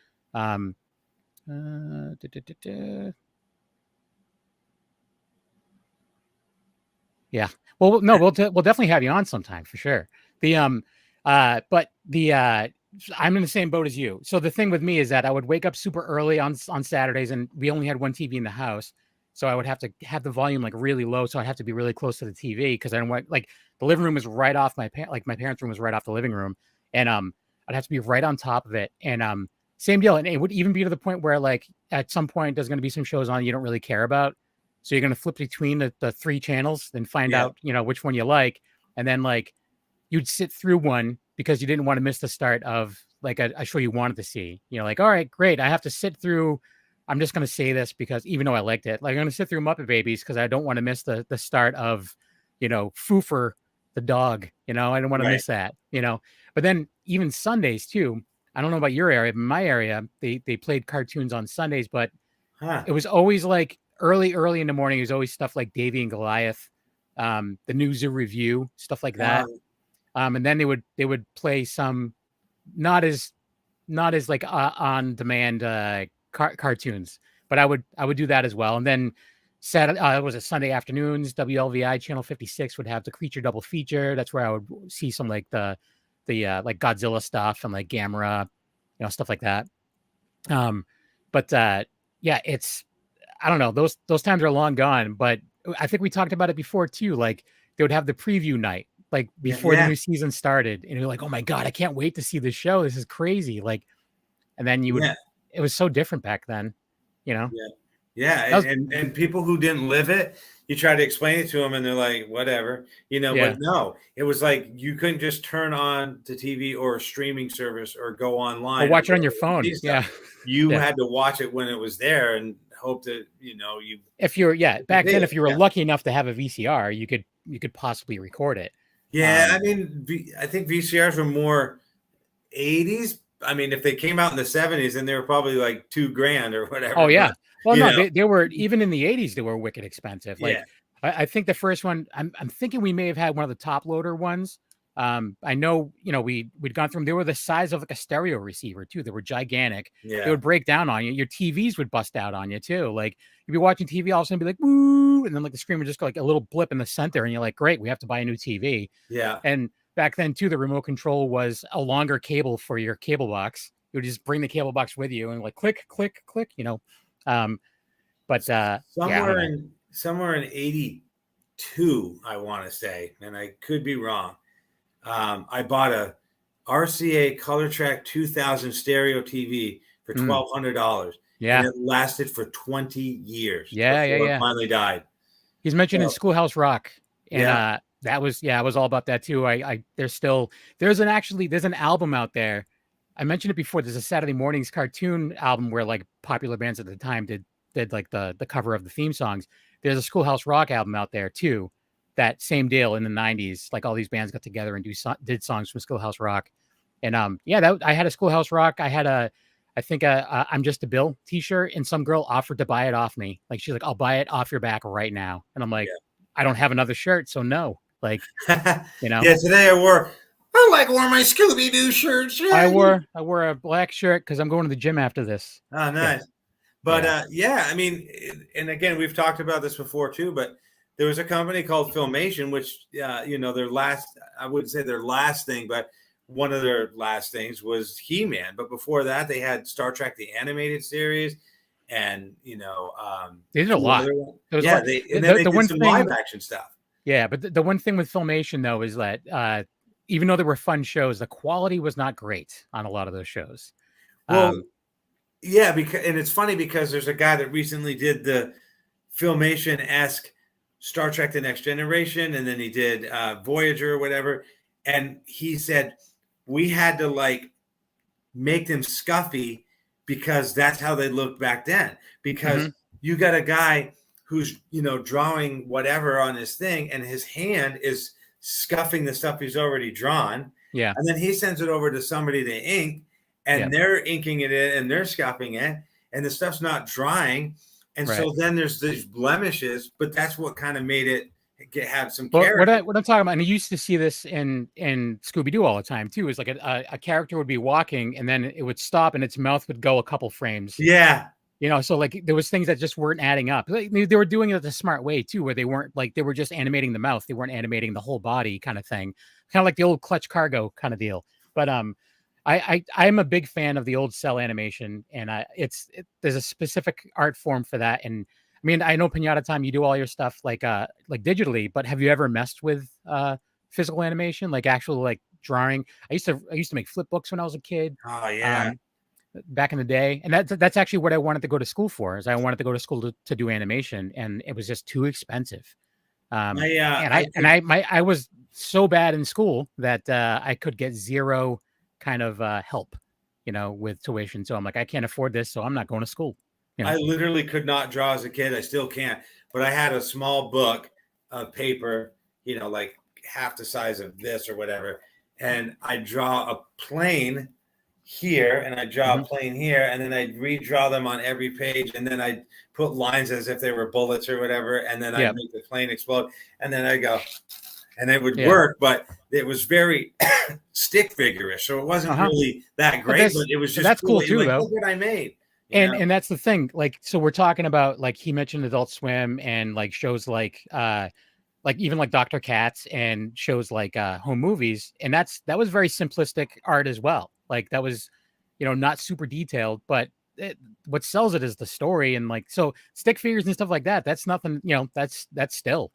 Yeah. Well, no, we'll definitely have you on sometime for sure. I'm in the same boat as you. So the thing with me is that I would wake up super early on Saturdays, and we only had one TV in the house. So I would have to have the volume like really low. So I'd have to be really close to the TV because I don't want, like, the living room is right off my parents' room was right off the living room, and I'd have to be right on top of it. And same deal. And it would even be to the point where like at some point there's going to be some shows on you don't really care about. So you're going to flip between the 3 channels, then find out, which one you like. And then like you'd sit through one because you didn't want to miss the start of like a show you wanted to see. Like, all right, great. I have to sit through. I'm just going to say this because even though I liked it, like I'm going to sit through Muppet Babies because I don't want to miss the start of, Foofer the dog. I don't want to miss that, But then even Sundays too. I don't know about your area, but in my area, they played cartoons on Sundays, but it was always like early in the morning. It was always stuff like Davy and Goliath, the New Zoo Review, stuff like that. And then they would play some not as like on demand cartoons, but I would do that as well. And then Saturday was a Sunday afternoons. WLVI channel 56 would have the Creature double feature. That's where I would see some like the like Godzilla stuff and like Gamera, stuff like that. It's, I don't know, those times are long gone, but I think we talked about it before too. Like they would have the preview night, like before the new season started, and you're like, oh my God, I can't wait to see this show. This is crazy. Like, and then you would, it was so different back then, Yeah. And people who didn't live it, you try to explain it to them and they're like, whatever, but no, it was like, you couldn't just turn on the TV or a streaming service or go online or watch it on your phone. You had to watch it when it was there and hope that, if you're, back then, if you were lucky enough to have a VCR, you could possibly record it. I mean, I think VCRs were more 80s. I mean, if they came out in the 70s, then they were probably like $2,000 or whatever. Oh yeah. Well, no, they were, even in the 80s, they were wicked expensive. Like, I think the first one, I'm thinking we may have had one of the top loader ones. I know, we'd gone through them. They were the size of like a stereo receiver too. They were gigantic. They would break down on you. Your TVs would bust out on you too. Like you'd be watching TV, all of a sudden be like, woo, and then like the screen would just go like a little blip in the center, and you're like, great, we have to buy a new TV. Yeah. And back then too, the remote control was a longer cable for your cable box. You would just bring the cable box with you and like click, click, click, somewhere in 82, I want to say, and I could be wrong. I bought a RCA Color Track 2000 stereo TV for $1,200. Yeah. And it lasted for 20 years. It finally died. He's mentioned in Schoolhouse Rock. And that was, I was all about that too. There's an album out there. I mentioned it before. There's a Saturday mornings cartoon album where like popular bands at the time did like the cover of the theme songs. There's a Schoolhouse Rock album out there too. That same deal in the 90s, like all these bands got together and did songs from Schoolhouse Rock. And I had a Schoolhouse Rock. I had I think I'm Just a Bill t-shirt, and some girl offered to buy it off me. Like she's like, I'll buy it off your back right now. And I'm like, I don't have another shirt, so no. Like, you know, Yeah, today I like wearing my Scooby-Doo shirt. I wore a black shirt because I'm going to the gym after this. Oh, nice. Yeah. But yeah, I mean, and again, we've talked about this before too, but there was a company called Filmation, which, you know, their last, I wouldn't say their last thing, but one of their last things was He-Man. But before that, they had Star Trek, the animated series. And, you know, they did a lot. Yeah, they did some live action stuff. Yeah, but the one thing with Filmation, though, is that even though they were fun shows, the quality was not great on a lot of those shows. Well, yeah, and it's funny because there's a guy that recently did the Filmation-esque Star Trek: The Next Generation, and then he did Voyager or whatever, and he said we had to like make them scuffy because that's how they looked back then. Because you got a guy who's, you know, drawing whatever on his thing, and his hand is scuffing the stuff he's already drawn. Yeah, and then he sends it over to somebody to ink. And they're inking it in and they're scuffing it, and the stuff's not drying. And so then there's these blemishes, but that's what kind of made it have some character. What I'm talking about, and you used to see this in Scooby-Doo all the time too, is like a character would be walking and then it would stop and its mouth would go a couple frames. Yeah. You know, so like there was things that just weren't adding up. Like, they were doing it the smart way too, where they weren't like, they were just animating the mouth. They weren't animating the whole body kind of thing. Kind of like the old Clutch Cargo kind of deal. But I'm a big fan of the old cell animation, and there's a specific art form for that. And I mean, I know Pinata Time, you do all your stuff like digitally, but have you ever messed with physical animation, like actual like drawing? I used to make flip books when I was a kid. Oh yeah. Back in the day, and that's actually what I wanted to go to school for. Is I wanted to go to school to do animation, and it was just too expensive. I was so bad in school that I could get zero kind of help, you know, with tuition. So I'm like, I can't afford this, so I'm not going to school. You know? I literally could not draw as a kid. I still can't. But I had a small book of paper, you know, like half the size of this or whatever, and I draw a plane here, and I draw a plane here, and then I'd redraw them on every page, and then I'd put lines as if they were bullets or whatever, and then I'd make the plane explode, and then I go, and it would work, but it was very stick figure-ish, so it wasn't really that great, but it was just that's cool too, like, though. look what I made. And that's the thing, like, so we're talking about, like, he mentioned Adult Swim and like shows like even like Dr. Katz and shows like home movies, and that was very simplistic art as well. Like that was, you know, not super detailed, but what sells it is the story. And like, so stick figures and stuff like that, that's nothing, you know, that's still,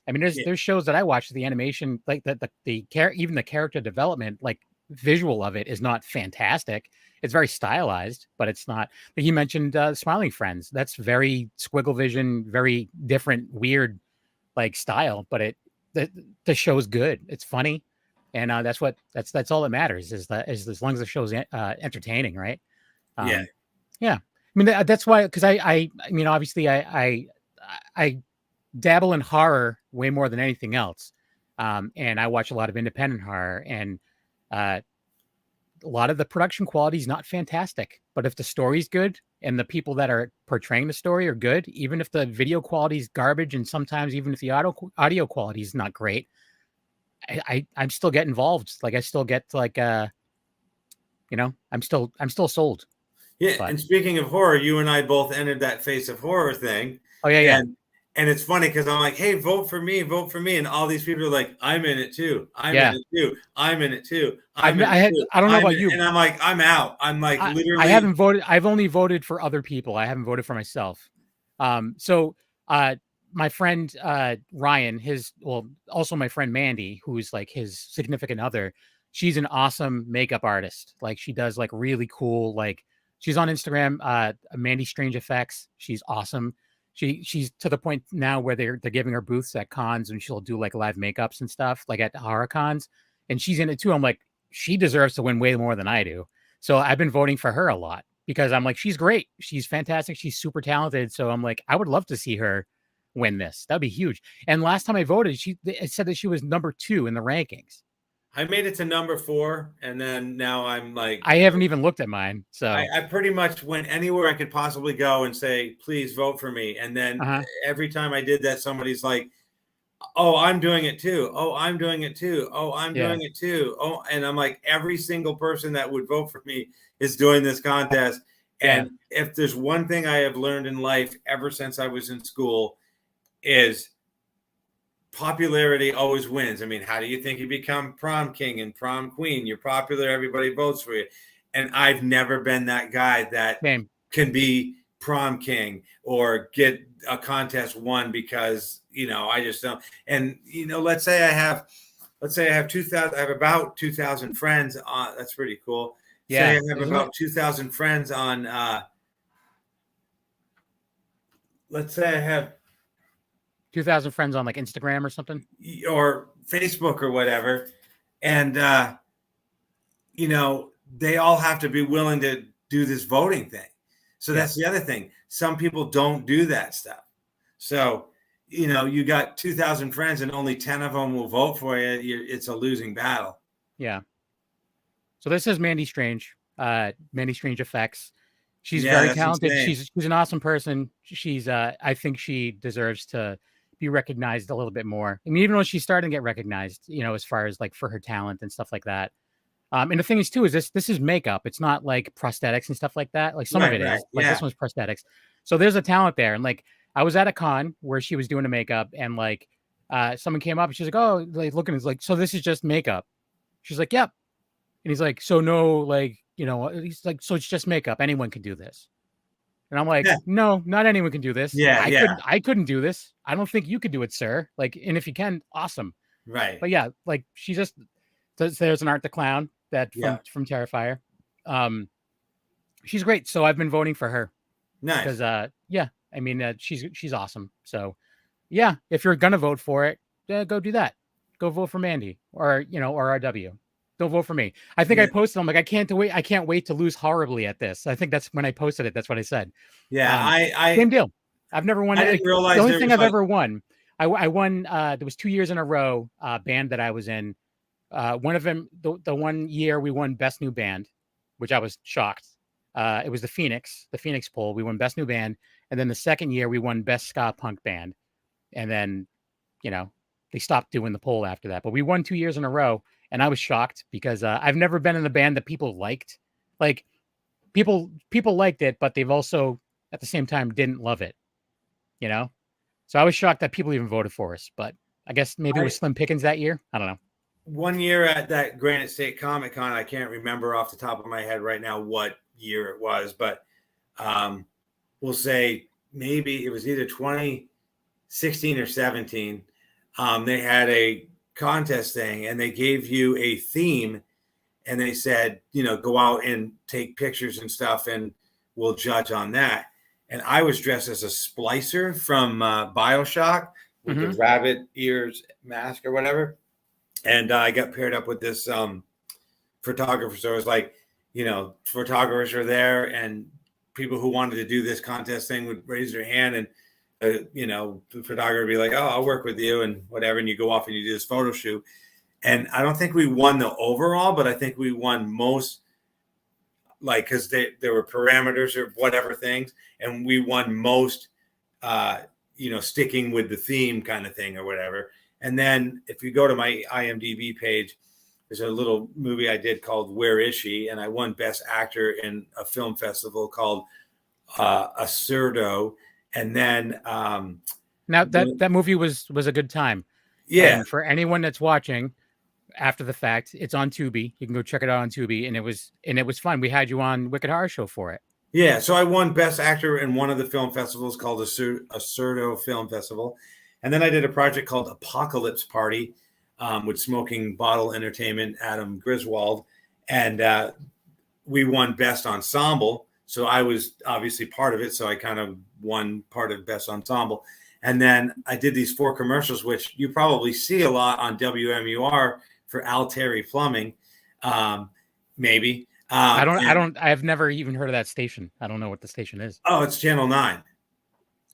I mean, there's shows that I watch, the animation, like even the character development, like visual of it is not fantastic. It's very stylized, but it's not. But he mentioned Smiling Friends. That's very squiggle vision, very different, weird, like style. But the show's good. It's funny, and that's all that matters. Is as long as the show's entertaining, right? Yeah. I mean, that's why, because I mean, obviously, I dabble in horror way more than anything else, and I watch a lot of independent horror, and a lot of the production quality is not fantastic, but if the story's good and the people that are portraying the story are good, even if the video quality is garbage, and sometimes even if the audio quality is not great, I'm still get involved. Like I still get like, you know, I'm still sold. Yeah. But, and speaking of horror, you and I both entered that Face of Horror thing. Oh yeah. And it's funny because I'm like, hey, vote for me. And all these people are like, I'm in it too. I'm in it too. I'm in it too. I don't know about you. And I'm like, I'm out. I'm like, literally. I haven't voted. I've only voted for other people. I haven't voted for myself. So my friend Ryan, also my friend Mandy, who's like his significant other, she's an awesome makeup artist. Like she does like really cool, like she's on Instagram, Mandy Strange Effects. She's awesome. She's to the point now where they're giving her booths at cons, and she'll do like live makeups and stuff like at horror cons, and she's in it too. I'm like, she deserves to win way more than I do. So I've been voting for her a lot because I'm like, she's great. She's fantastic. She's super talented. So I'm like, I would love to see her win this. That'd be huge. And last time I voted, it said that she was number 2 in the rankings. I made it to number 4, and then now I'm like, I haven't even looked at mine. So I pretty much went anywhere I could possibly go and say, please vote for me. And then every time I did that, somebody's like, oh, I'm doing it too. Oh, I'm doing it too. Oh, I'm Yeah. doing it too. Oh, and I'm like, every single person that would vote for me is doing this contest. Yeah. And if there's one thing I have learned in life ever since I was in school is popularity always wins. I mean, how do you think you become prom king and prom queen? You're popular, everybody votes for you. And I've never been that guy that Same. can be prom king or get a contest won because, you know, I just don't. And, you know, let's say I have 2,000, I have about 2,000 friends on, that's pretty cool. Yeah. Say I have about 2,000 friends on, let's say I have 2,000 friends on like Instagram or something, or Facebook or whatever. And, you know, they all have to be willing to do this voting thing. So that's the other thing. Some people don't do that stuff. So, you know, you got 2,000 friends and only 10 of them will vote for you. It's a losing battle. Yeah. So this is Mandy Strange, Mandy Strange Effects. She's very talented. Insane. She's an awesome person. She's I think she deserves to be recognized a little bit more. I mean, even though she's starting to get recognized, you know, as far as like for her talent and stuff like that. And the thing is too, is this is makeup. It's not like prosthetics and stuff like that. Like some of it is, like this one's prosthetics. So there's a talent there. And like, I was at a con where she was doing the makeup and like, someone came up and she's like, oh, like looking, it's like, so this is just makeup. She's like, yep. And he's like, so no, like, you know, he's like, so it's just makeup. Anyone can do this. And I'm like, no, not anyone can do this. I couldn't do this. I don't think you could do it, sir. Like, and if you can, awesome. Right. But yeah, like she just, there's an Art the Clown that from Terrifier. She's great. So I've been voting for her. Nice. Because, I mean, she's awesome. So yeah, if you're going to vote for it, go do that. Go vote for Mandy or, you know, or RW. Don't vote for me. I think I posted, I'm like, I can't wait to lose horribly at this. I think that's when I posted it. That's what I said. Yeah. Same deal. I've never won. I didn't realize the only thing I've ever won. I won, there was 2 years in a row, band that I was in. One of them, the 1 year we won Best New Band, which I was shocked. It was the Phoenix poll. We won Best New Band. And then the second year we won Best Ska Punk Band. And then, you know, they stopped doing the poll after that. But we won 2 years in a row. And I was shocked because I've never been in a band that people liked. Like people liked it, but they've also at the same time didn't love it, you know? So I was shocked that people even voted for us, but I guess maybe it was Slim Pickens that year. I don't know. 1 year at that Granite State Comic Con, I can't remember off the top of my head right now what year it was, but we'll say maybe it was either 2016 or 17. They had a contest thing and they gave you a theme and they said, you know, go out and take pictures and stuff and we'll judge on that. And I was dressed as a splicer from BioShock with the rabbit ears mask or whatever. And I got paired up with this photographer. So it was like, you know, photographers are there and people who wanted to do this contest thing would raise their hand and, you know, the photographer would be like, oh, I'll work with you and whatever. And you go off and you do this photo shoot. And I don't think we won the overall, but I think we won most, like, because there were parameters or whatever things. And we won most, you know, sticking with the theme kind of thing or whatever. And then if you go to my IMDb page, there's a little movie I did called Where Is She? And I won Best Actor in a film festival called Asurdo. And then now that movie was a good time. Yeah. And for anyone that's watching after the fact, it's on Tubi. You can go check it out on Tubi, and it was fun. We had you on Wicked Horror Show for it. Yeah, so I won Best Actor in one of the film festivals called Asurdo Film Festival. And then I did a project called Apocalypse Party with Smoking Bottle Entertainment, Adam Griswold. And we won Best Ensemble. So I was obviously part of it. So I kind of won part of Best Ensemble. And then I did these 4 commercials, which you probably see a lot on WMUR for Altieri Plumbing, maybe. I've never even heard of that station. I don't know what the station is. Oh, it's Channel 9.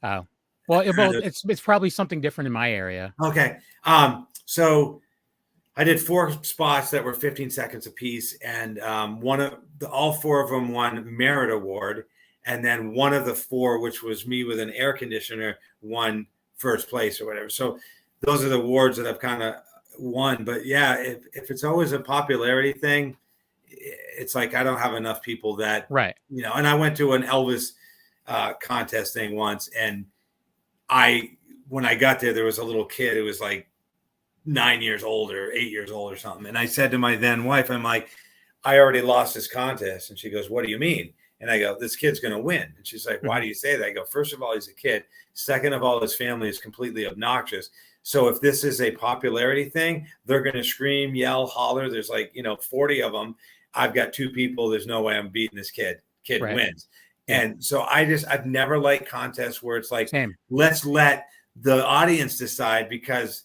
Oh, well, it's probably something different in my area. Okay. So I did 4 spots that were 15 seconds apiece, and all 4 of them won Merit Award. And then one of the 4, which was me with an air conditioner, won first place or whatever. So those are the awards that I've kind of won. But yeah, if it's always a popularity thing, it's like I don't have enough people that, right. you know. And I went to an Elvis contest thing once, and when I got there was a little kid who was like 9 years old or 8 years old or something. And I said to my then wife, I'm like, I already lost this contest. And she goes, what do you mean? And I go, this kid's going to win. And she's like, why do you say that? I go, first of all, he's a kid. Second of all, his family is completely obnoxious. So if this is a popularity thing, they're going to scream, yell, holler. There's like, 40 of them. I've got 2 people. There's no way I'm beating this kid. Kid wins. Yeah. And so I've never liked contests where it's like, let's let the audience decide, because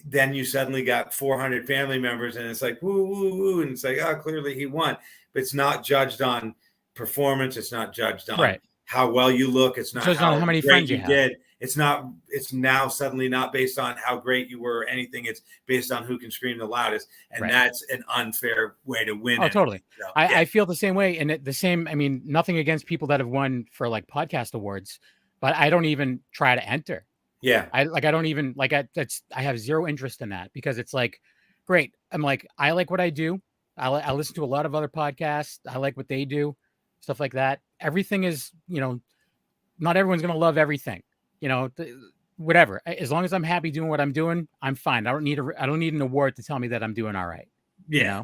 then you suddenly got 400 family members and it's like, woo, woo, woo. And it's like, oh, clearly he won. But it's not judged on performance. It's not judged on how well you look. It's not how many friends you did. It's now suddenly not based on how great you were or anything. It's based on who can scream the loudest. And that's an unfair way to win. Oh, totally. So, I feel the same way. And I mean, nothing against people that have won for like podcast awards, but I don't even try to enter. Yeah. I don't even like, I have zero interest in that, because it's like, great. I'm like, I like what I do. I listen to a lot of other podcasts. I like what they do, stuff like that. Everything is, not everyone's going to love everything, whatever. As long as I'm happy doing what I'm doing, I'm fine. I don't need an award to tell me that I'm doing all right. Yeah.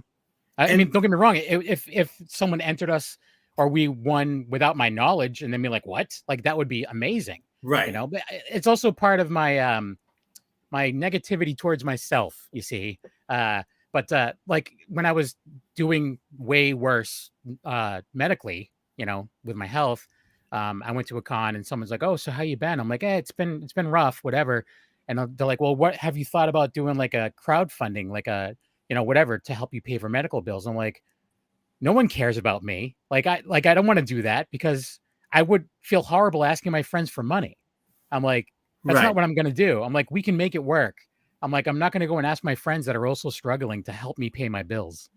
I mean, don't get me wrong. If someone entered us or we won without my knowledge and then be like, what? Like, that would be amazing. Right. But it's also part of my, my negativity towards myself, you see. But like when I was doing way worse, medically, with my health, I went to a con and someone's like, oh, so how you been? I'm like, it's been rough, whatever. And they're like, well, what have you thought about doing, like a crowdfunding, like a, whatever, to help you pay for medical bills? I'm like, no one cares about me. I don't want to do that, because I would feel horrible asking my friends for money. I'm like, that's not what I'm going to do. I'm like, we can make it work. I'm like, I'm not going to go and ask my friends that are also struggling to help me pay my bills,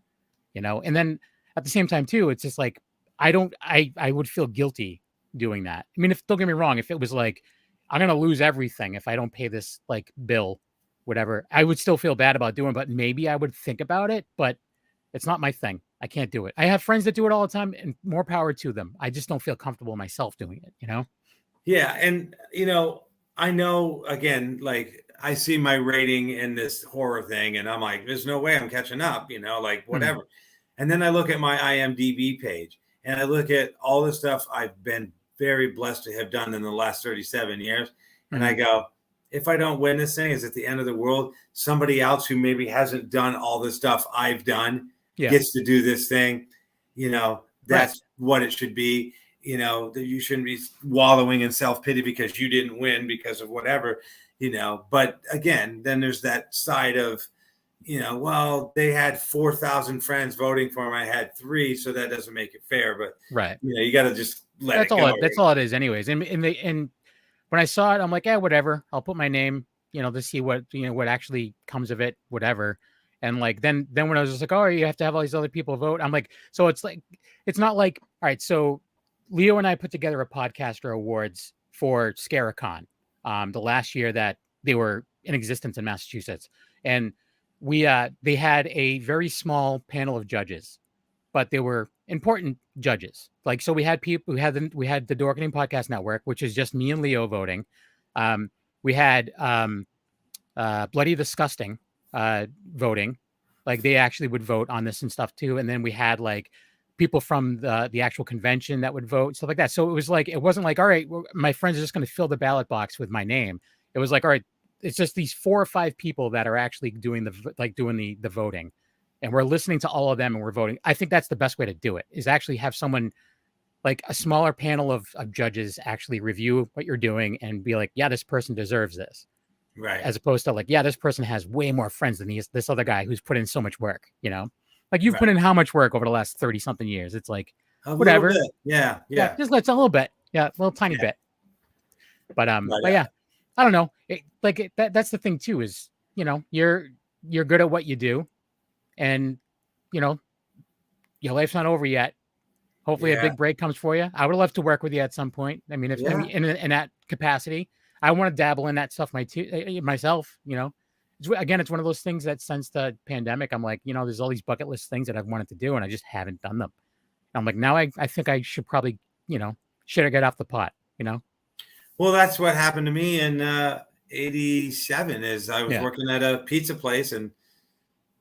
And then at the same time too, it's just like, I would feel guilty doing that. I mean, don't get me wrong, if it was like, I'm going to lose everything if I don't pay this like bill, whatever, I would still feel bad about doing it, but maybe I would think about it, but it's not my thing. I can't do it. I have friends that do it all the time, and more power to them. I just don't feel comfortable myself doing it, Yeah. And, I know, again, like I see my rating in this horror thing and I'm like, there's no way I'm catching up, like whatever. And then I look at my IMDb page and I look at all the stuff I've been very blessed to have done in the last 37 years. And I go, if I don't win this thing, is it the end of the world? Somebody else who maybe hasn't done all the stuff I've done gets to do this thing. That's what it should be. That you shouldn't be wallowing in self-pity because you didn't win because of whatever, but again, then there's that side of, well, they had 4,000 friends voting for him. I had 3. So that doesn't make it fair, but you got to just let it go. That's all it is anyways. And when I saw it, I'm like, whatever, I'll put my name, to see what, what actually comes of it, whatever. And like, then when I was just like, oh, you have to have all these other people vote. I'm like, so it's like, it's not like, all right, so Leo and I put together a podcaster awards for Scaricon, the last year that they were in existence in Massachusetts. And they had a very small panel of judges, but they were important judges. Like, so we had people we had the Dorkening Podcast Network, which is just me and Leo voting. We had Bloody Disgusting voting. Like, they actually would vote on this and stuff too. And then we had like people from the actual convention that would vote, stuff like that. So it was like, it wasn't like, all right, my friends are just going to fill the ballot box with my name. It was like, all right, it's just these 4 or 5 people that are actually doing the voting, and we're listening to all of them and we're voting. I think that's the best way to do it, is actually have someone, like a smaller panel of judges, actually review what you're doing and be like, yeah, this person deserves this. Right. As opposed to like, yeah, this person has way more friends than this other guy who's put in so much work, Like, you've put in how much work over the last 30 something years? It's like, whatever. Yeah. Just let's a little bit. Yeah. A little tiny bit. But yeah, I don't know. That's the thing too, is, you're good at what you do, and, your life's not over yet. Hopefully a big break comes for you. I would love to work with you at some point. I mean, if in that capacity, I want to dabble in that stuff myself, you know. Again, it's one of those things that since the pandemic, I'm like, you know, there's all these bucket list things that I've wanted to do, and I just haven't done them. And I'm like, now I think I should probably, you know, should I get off the pot, you know? Well, that's what happened to me in 87 is I was working at a pizza place, and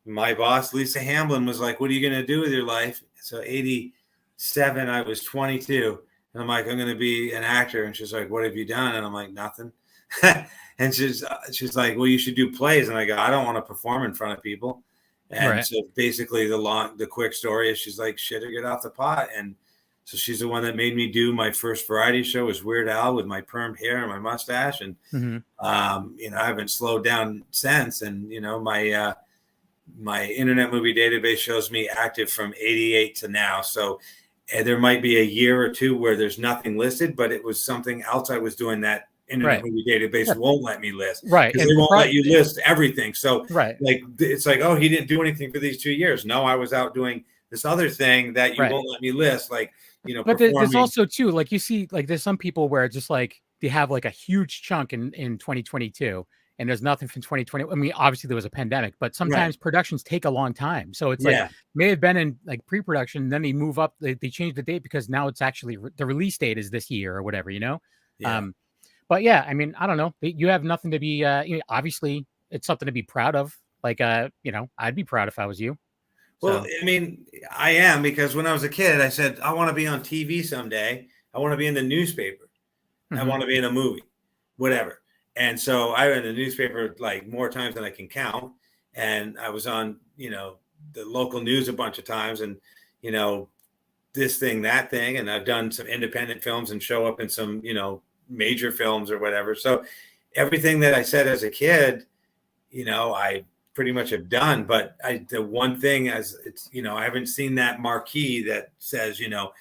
my boss, Lisa Hamblin, was like, what are you going to do with your life? So 87, I was 22. And I'm like, I'm going to be an actor. And she's like, what have you done? And I'm like, nothing. And she's like, well, you should do plays. And I go, I don't want to perform in front of people. And so basically the quick story is she's like, shit, get off the pot. And so she's the one that made me do my first variety show was Weird Al with my permed hair and my mustache. And, you know, I haven't slowed down since. And, you know, my Internet Movie Database shows me active from 88 to now. So there might be a year or two where there's nothing listed, but it was something else I was doing that Internet Movie Database won't let me list. Right. Because they won't let you list everything. So like it's like, oh, he didn't do anything for these 2 years. No, I was out doing this other thing that you won't let me list. Like, you know, but there's also too, like you see, like there's some people where it's just like they have like a huge chunk in 2022. And there's nothing from 2020. I mean, obviously there was a pandemic, but sometimes productions take a long time. So it's like may have been in like pre-production, then they move up. They change the date because now it's actually the release date is this year or whatever, you know. But yeah, I mean, I don't know. You have nothing to be. You know, obviously, it's something to be proud of. Like, you know, I'd be proud if I was you. Well, I mean, I am because when I was a kid, I said I want to be on TV someday. I want to be in the newspaper. I want to be in a movie, whatever. And so I read the newspaper like more times than I can count. And I was on, you know, the local news a bunch of times and, you know, this thing, that thing. And I've done some independent films and show up in some, you know, major films or whatever. So everything that I said as a kid, you know, I pretty much have done. But the one thing as it's, you know, I haven't seen that marquee that says, you know,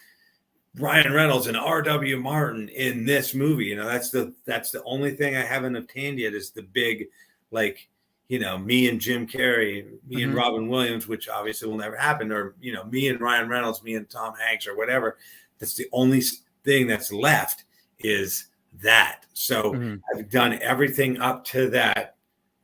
Ryan Reynolds and R.W. Martin in this movie. You know, that's the only thing I haven't obtained yet is the big, like, you know, me and Jim Carrey, me and Robin Williams, which obviously will never happen, or, you know, me and Ryan Reynolds, me and Tom Hanks or whatever. That's the only thing that's left is that. So I've done everything up to that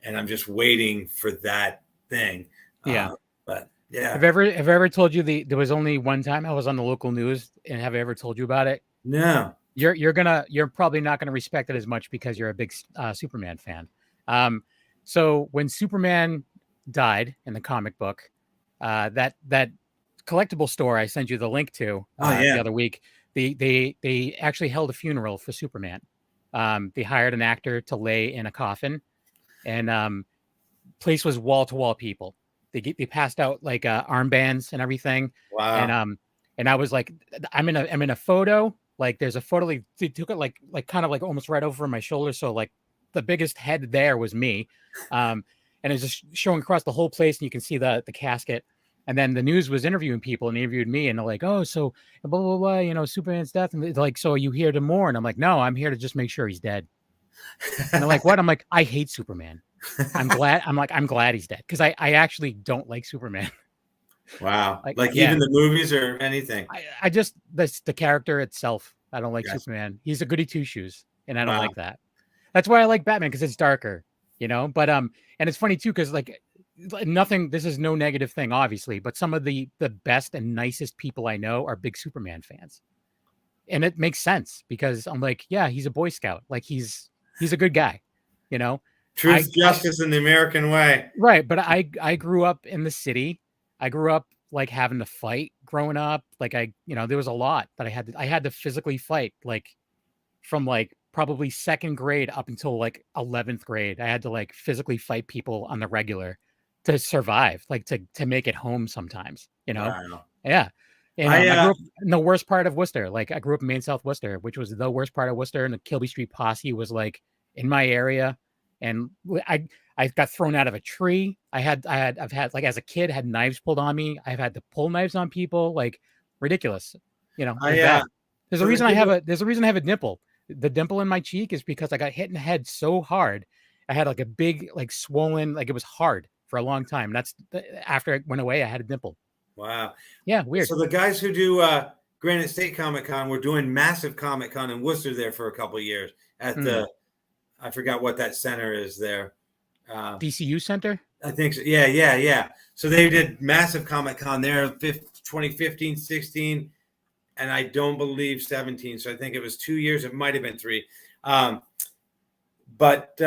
and I'm just waiting for that thing. But yeah. Have I ever told you there was only one time I was on the local news, and have I ever told you about it? No. You're probably not gonna respect it as much because you're a big Superman fan. So when Superman died in the comic book, that collectible store I sent you the link to the other week, they actually held a funeral for Superman. They hired an actor to lay in a coffin, and place was wall to wall people. They passed out like armbands and everything. Wow. And I was like, I'm in a photo. Like there's a photo. Like, they took it like kind of like almost right over my shoulder. So like the biggest head there was me. And it's just showing across the whole place, and you can see the casket. And then the news was interviewing people and interviewed me, and they're like, oh, so blah blah blah, you know, Superman's death. And they're like, so are you here to mourn? I'm like, no, I'm here to just make sure he's dead. And they're like, what? I'm like, I hate Superman. I'm glad he's dead because I actually don't like Superman. Wow. Like even the movies or anything. I just the character itself. I don't like Superman. He's a goody two shoes, and I don't like that. That's why I like Batman, because it's darker, you know. But and it's funny too because like nothing. This is no negative thing, obviously, but some of the best and nicest people I know are big Superman fans, and it makes sense because I'm like, yeah, he's a Boy Scout. Like he's a good guy, you know. Truth, justice, in the American way. Right. But I grew up in the city. I grew up like having to fight growing up. Like there was a lot that I had to physically fight, like from like probably second grade up until like 11th grade. I had to like physically fight people on the regular to survive, like to make it home sometimes, you know? Wow. Yeah. And I grew up in the worst part of Worcester. Like I grew up in Maine South Worcester, which was the worst part of Worcester. And the Kilby Street Posse was like in my area. And I got thrown out of a tree. I've had like as a kid had knives pulled on me. I've had to pull knives on people, like ridiculous. You know, there's a reason I have a dimple. The dimple in my cheek is because I got hit in the head so hard. I had like a big, like swollen, like it was hard for a long time. That's after it went away, I had a dimple. Wow. Yeah, weird. So the guys who do Granite State Comic Con were doing massive Comic Con in Worcester there for a couple of years at the I forgot what that center is there. DCU Center? I think so. Yeah. So they did massive Comic Con there, 2015, 16, and I don't believe 17. So I think it was 2 years. It might have been 3. But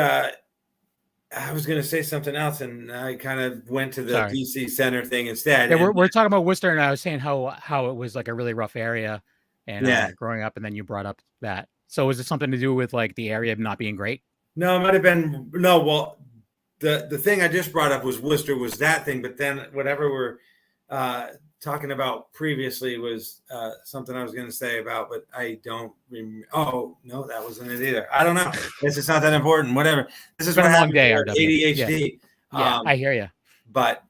I was going to say something else, and I kind of went to the DC Center thing instead. Yeah, we're talking about Worcester, and I was saying how it was like a really rough area, and growing up, and then you brought up that. So was it something to do with like the area not being great? No, it might have been Well, the thing I just brought up was Worcester was that thing, but then whatever we're talking about previously was something I was going to say about, but I don't remember. Oh no, that wasn't it either. I don't know. It's not that important. Whatever. This is been what a long day. ADHD. Yeah, I hear you. But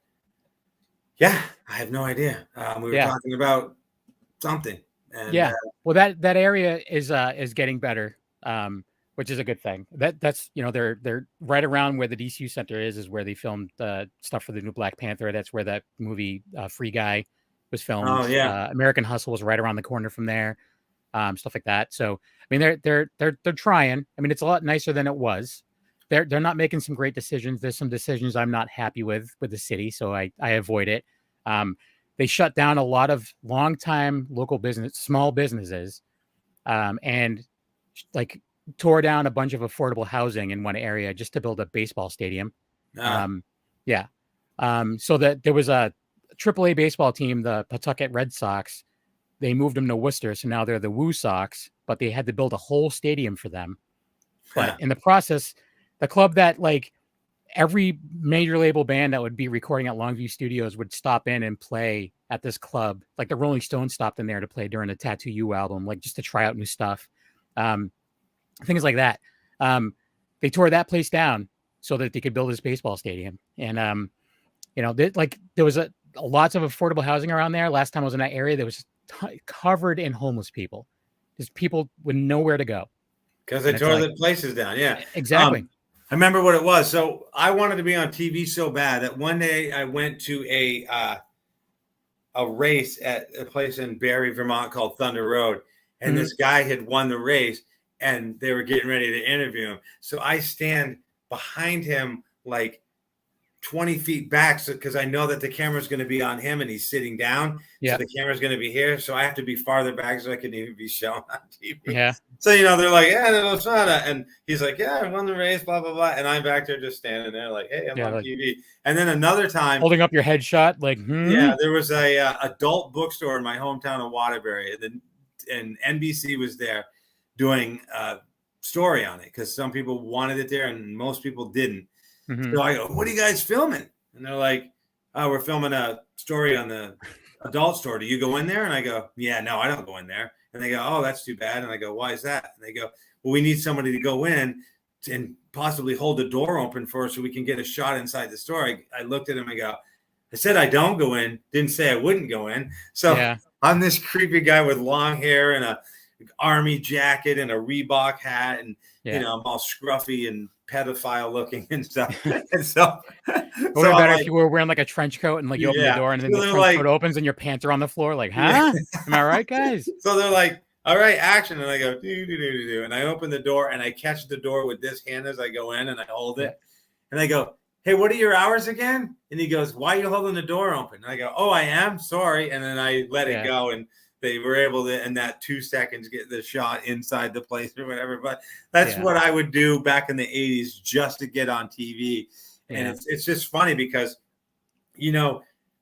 yeah, I have no idea. We were talking about something. And, well, that area is getting better, which is a good thing. That's they're right around where the DCU Center is where they filmed stuff for the new Black Panther. That's where that movie Free Guy was filmed. Oh yeah, American Hustle was right around the corner from there. Stuff like that. So I mean, they're trying. I mean, it's a lot nicer than it was. They're not making some great decisions. There's some decisions I'm not happy with the city, so I avoid it. They shut down a lot of longtime local small businesses, and like tore down a bunch of affordable housing in one area just to build a baseball stadium. So that there was a AAA baseball team, the Pawtucket Red Sox. They moved them to Worcester, so now they're the Woo Sox, but they had to build a whole stadium for them. But in the process, the club that like every major label band that would be recording at Longview Studios would stop in and play at this club. Like the Rolling Stones stopped in there to play during the Tattoo You album, like just to try out new stuff. Things like that. They tore that place down so that they could build this baseball stadium. And, there was lots of affordable housing around there. Last time I was in that area, there was covered in homeless people. Just people with nowhere to go. Because they tore the places down. Yeah, exactly. I remember what it was. So I wanted to be on TV so bad that one day I went to a race at a place in Barrie, Vermont called Thunder Road. And this guy had won the race and they were getting ready to interview him. So I stand behind him like 20 feet back because I know that the camera's going to be on him and he's sitting down. Yeah. So the camera's going to be here. So I have to be farther back so I can even be shown on TV. Yeah. So, they're like, and he's like, yeah, I won the race, blah, blah, blah. And I'm back there just standing there like, hey, I'm on TV. And then another time. Holding up your headshot like, Yeah, there was a adult bookstore in my hometown of Waterbury. And NBC was there doing a story on it because some people wanted it there and most people didn't. So I go, what are you guys filming? And they're like, oh, we're filming a story on the adult store. Do you go in there? And I go, yeah, no, I don't go in there. And they go, oh, that's too bad. And I go, why is that? And they go, well, we need somebody to go in and possibly hold the door open for us so we can get a shot inside the store. I looked at him and I said I don't go in. Didn't say I wouldn't go in. So I'm this creepy guy with long hair and a army jacket and a Reebok hat. And, I'm all scruffy and pedophile looking and stuff. And so it would have better if you were wearing like a trench coat and like you open the door and then the trench coat opens and your pants are on the floor. Like, huh? Am I right, guys? So they're like, all right, action. And I go, do. And I open the door and I catch the door with this hand as I go in and I hold it. And I go, hey, what are your hours again? And he goes, why are you holding the door open? And I go, oh, I am sorry. And then I let it go. And they were able to, in that 2 seconds, get the shot inside the place or whatever. But that's what I would do back in the 80s just to get on TV. And it's just funny because,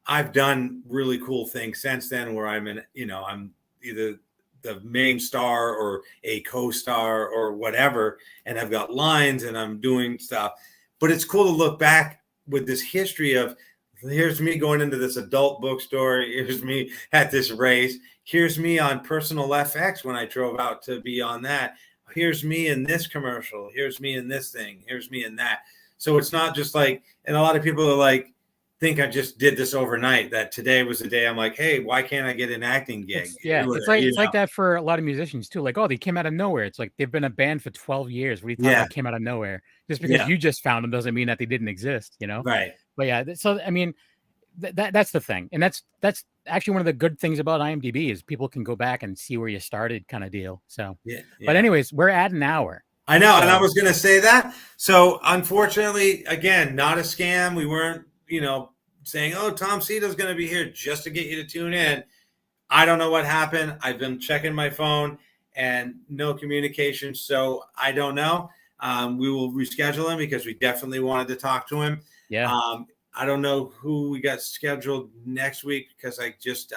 I've done really cool things since then where I'm I'm either the main star or a co-star or whatever. And I've got lines and I'm doing stuff. But it's cool to look back with this history of, here's me going into this adult bookstore. Here's me at this race. Here's me on Personal FX when I drove out to be on that. Here's me in this commercial. Here's me in this thing. Here's me in that. So it's not just like, and a lot of people are like, think I just did this overnight, that today was the day I'm like, hey, why can't I get an acting gig? It's like that for a lot of musicians too. Like, oh, they came out of nowhere. It's like they've been a band for 12 years. What do you think they came out of nowhere? Just because you just found them doesn't mean that they didn't exist, Right. But so I mean, that's the thing. And that's actually one of the good things about IMDb is people can go back and see where you started kind of deal. So but anyways, we're at an hour. I know, So, and I was going to say that. So unfortunately, again, not a scam. We weren't, saying, "Oh, Tom Sito's going to be here just to get you to tune in." I don't know what happened. I've been checking my phone and no communication, so I don't know. We will reschedule him because we definitely wanted to talk to him. yeah. I don't know who we got scheduled next week because I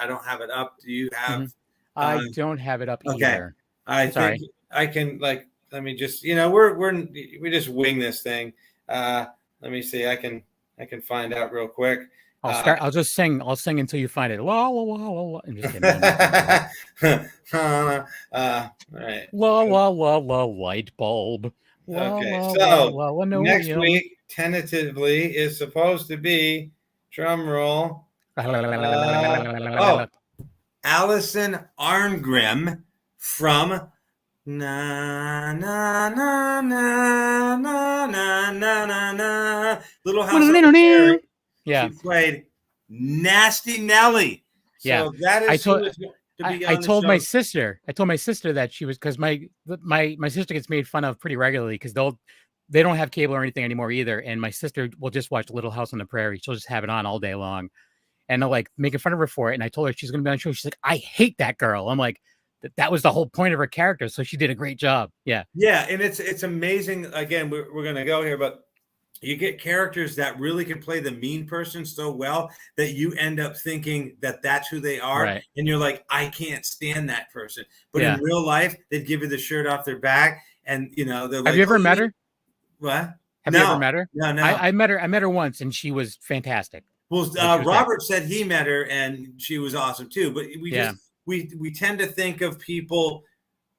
don't have it up. Do you have? I don't have it up either. I think I can let me just we just wing this thing. Let me see. I can find out real quick. I'll just sing. I'll sing until you find it. La la la la la. I'm just kidding. All right. La la la la light bulb. La, Okay, la, so la, la, no, next week tentatively is supposed to be, drum roll. Allison Arngrim from na na na na na na na na Little House on the Prairie. Yeah, she played Nasty Nelly. So yeah. that is I told my sister that she was, because my sister gets made fun of pretty regularly because they don't have cable or anything anymore either, and my sister will just watch Little House on the Prairie. She'll just have it on all day long, and they're like making fun of her for it. And I told her she's going to be on the show. She's like, I hate that girl. I'm like, that was the whole point of her character, so she did a great job. Yeah, and it's amazing. Again, we're going to go here, but you get characters that really can play the mean person so well that you end up thinking that that's who they are. Right. And you're like, I can't stand that person. But in real life, they'd give you the shirt off their back. And, they're like, have you ever met her? What? Have you ever met her? No. I met her once, and she was fantastic. Well, Robert said he met her, and she was awesome too. But we tend to think of people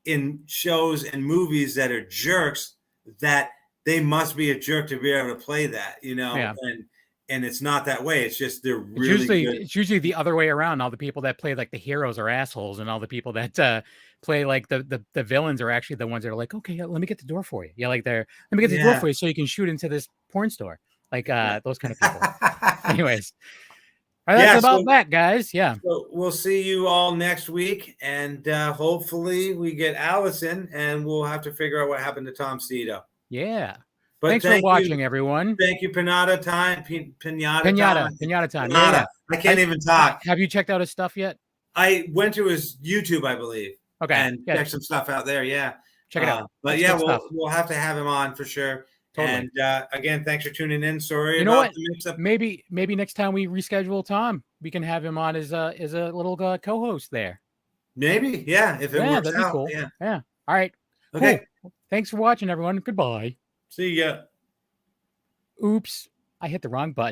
in shows and movies that are jerks that they must be a jerk to be able to play that, and it's not that way. It's just they're really good. It's usually the other way around. All the people that play like the heroes are assholes, and all the people that play like the villains are actually the ones that are like, okay, let me get the door for you. Yeah, like let me get the door for you so you can shoot into this porn store. Like those kind of people. Anyways. All right, that's about that, guys. Yeah. So we'll see you all next week, and hopefully we get Allison, and we'll have to figure out what happened to Tom Sito. Yeah. But thanks for watching, everyone. Thank you, Pinata time. Pinata time. Yeah. I can't even talk. Have you checked out his stuff yet? I went to his YouTube, I believe. Okay. And checked some stuff out there. Yeah. Check it out. But we'll have to have him on for sure. Totally. And again, thanks for tuning in. Sorry about the mix-up. Maybe next time we reschedule Tom, we can have him on as a little co-host there. Maybe, yeah. If it works that'd be out, cool. Yeah. All right. Okay. Cool. Thanks for watching, everyone. Goodbye. See ya. Oops, I hit the wrong button.